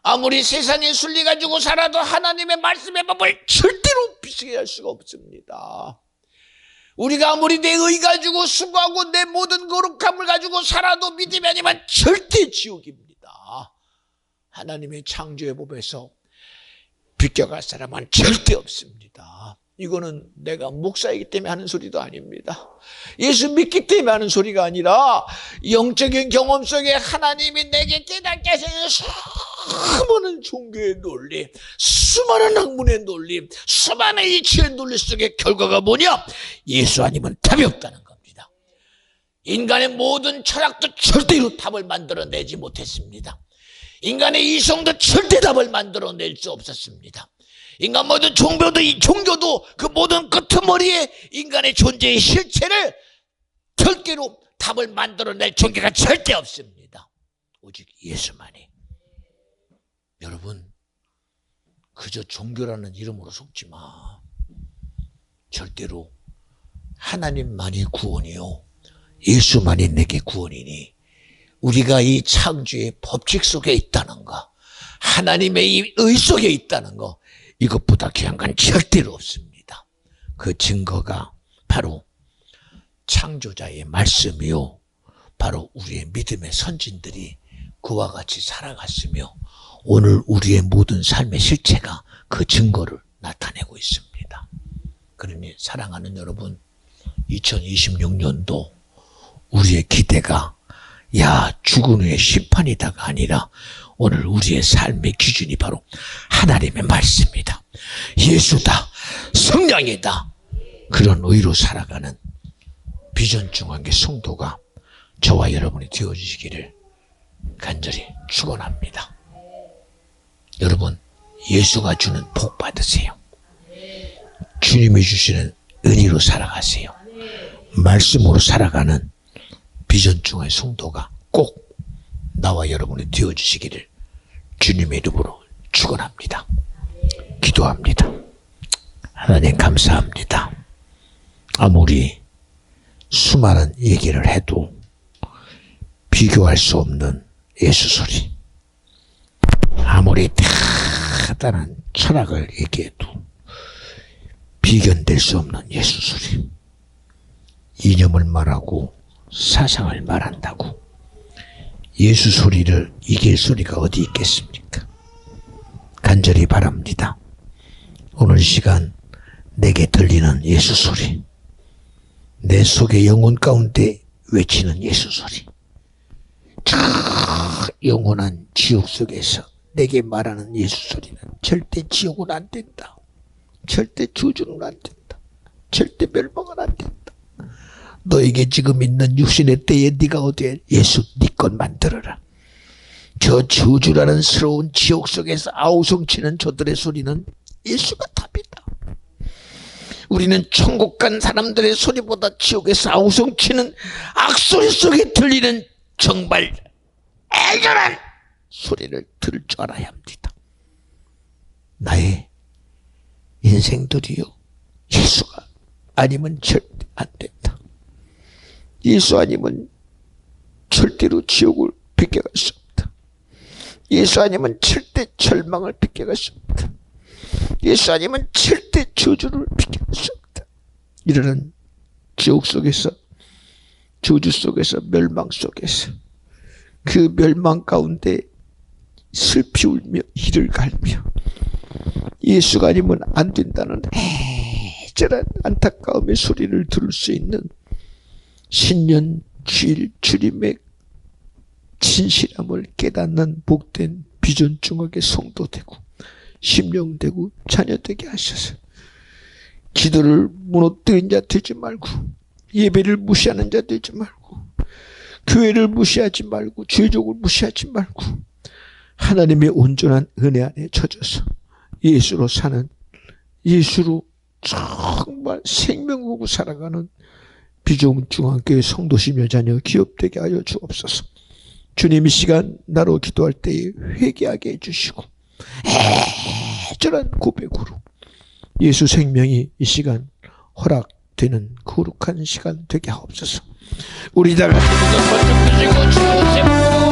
아무리 세상의 순리 가지고 살아도 하나님의 말씀의 법을 절대로 비슷하게 수가 없습니다. 우리가 아무리 내 의 가지고 수고하고 내 모든 거룩함을 가지고 살아도 믿음이 아니면 절대 지옥입니다. 하나님의 창조의 법에서 비껴갈 사람은 절대 없습니다. 이거는 내가 목사이기 때문에 하는 소리도 아닙니다. 예수 믿기 때문에 하는 소리가 아니라 영적인 경험 속에 하나님이 내게 깨닫게 하시는 수많은 종교의 논리, 수많은 학문의 논리, 수많은 이치의 논리 속의 결과가 뭐냐? 예수 아니면 답이 없다는 겁니다. 인간의 모든 철학도 절대로 답을 만들어내지 못했습니다. 인간의 이성도 절대 답을 만들어낼 수 없었습니다. 인간 모든 종교도 그 모든 끄트머리에 인간의 존재의 실체를 절대로 답을 만들어낼 종교가 절대 없습니다. 오직 예수만이. 여러분, 그저 종교라는 이름으로 속지 마. 절대로 하나님만이 구원이요 예수만이 내게 구원이니 우리가 이 창조의 법칙 속에 있다는 거, 하나님의 이 의 속에 있다는 거, 이것보다 귀한 건 절대로 없습니다. 그 증거가 바로 창조자의 말씀이요 바로 우리의 믿음의 선진들이 그와 같이 살아갔으며 오늘 우리의 모든 삶의 실체가 그 증거를 나타내고 있습니다. 그러니 사랑하는 여러분, 2026년도 우리의 기대가 죽은 후의 심판이다가 아니라 오늘 우리의 삶의 기준이 바로 하나님의 말씀이다. 예수다. 성령이다. 그런 의로 살아가는 비전중앙의 성도가 저와 여러분이 되어주시기를 간절히 축원합니다. 여러분, 예수가 주는 복 받으세요. 주님이 주시는 은혜로 살아가세요. 말씀으로 살아가는 비전중앙의 성도가 꼭 나와 여러분이 되어주시기를 주님의 이름으로 축원합니다. 기도합니다. 하나님 감사합니다. 아무리 수많은 얘기를 해도 비교할 수 없는 예수 소리, 아무리 대단한 철학을 얘기해도 비견될 수 없는 예수 소리, 이념을 말하고 사상을 말한다고 예수 소리를 이길 소리가 어디 있겠습니까? 간절히 바랍니다. 오늘 시간 내게 들리는 예수 소리, 내 속의 영혼 가운데 외치는 예수 소리, 저 영원한 지옥 속에서 내게 말하는 예수 소리는 절대 지옥은 안 된다. 절대 저주는 안 된다. 절대 멸망은 안 된다. 너에게 지금 있는 육신의 때에 네가 어디에 예수 네 것 만들어라. 저 저주라는 스러운 지옥 속에서 아우성치는 저들의 소리는 예수가 답이다. 우리는 천국 간 사람들의 소리보다 지옥에서 아우성치는 악소리 속에 들리는 정말 애절한 소리를 들을 줄 알아야 합니다. 나의 인생들이요 예수가 아니면 절대 안 된다. 예수 아니면 절대로 지옥을 비껴갈 수 없다. 예수 아니면 절대 절망을 비껴갈 수 없다. 예수 아니면 절대 저주를 비껴갈 수 없다. 이러는 지옥 속에서, 저주 속에서, 멸망 속에서 그 멸망 가운데 슬피 울며 이를 갈며 예수가 아니면 안 된다는 애절한 안타까움의 소리를 들을 수 있는 신년 주일 주님의 진실함을 깨닫는 복된 비전중학의 성도 되고 심령되고 자녀되게 하셔서 기도를 무너뜨린 자 되지 말고, 예배를 무시하는 자 되지 말고, 교회를 무시하지 말고, 죄족을 무시하지 말고, 하나님의 온전한 은혜 안에 젖어서 예수로 사는, 예수로 정말 생명 보고 살아가는 비종 중앙교회 성도시며 자녀 기업되게 하여 주옵소서. 주님, 이 시간 나로 기도할 때에 회개하게 해주시고 애절한 고백으로 예수 생명이 이 시간 허락되는 거룩한 시간 되게 하옵소서. 우리 다 같이 먼저 드시고 주옵소서.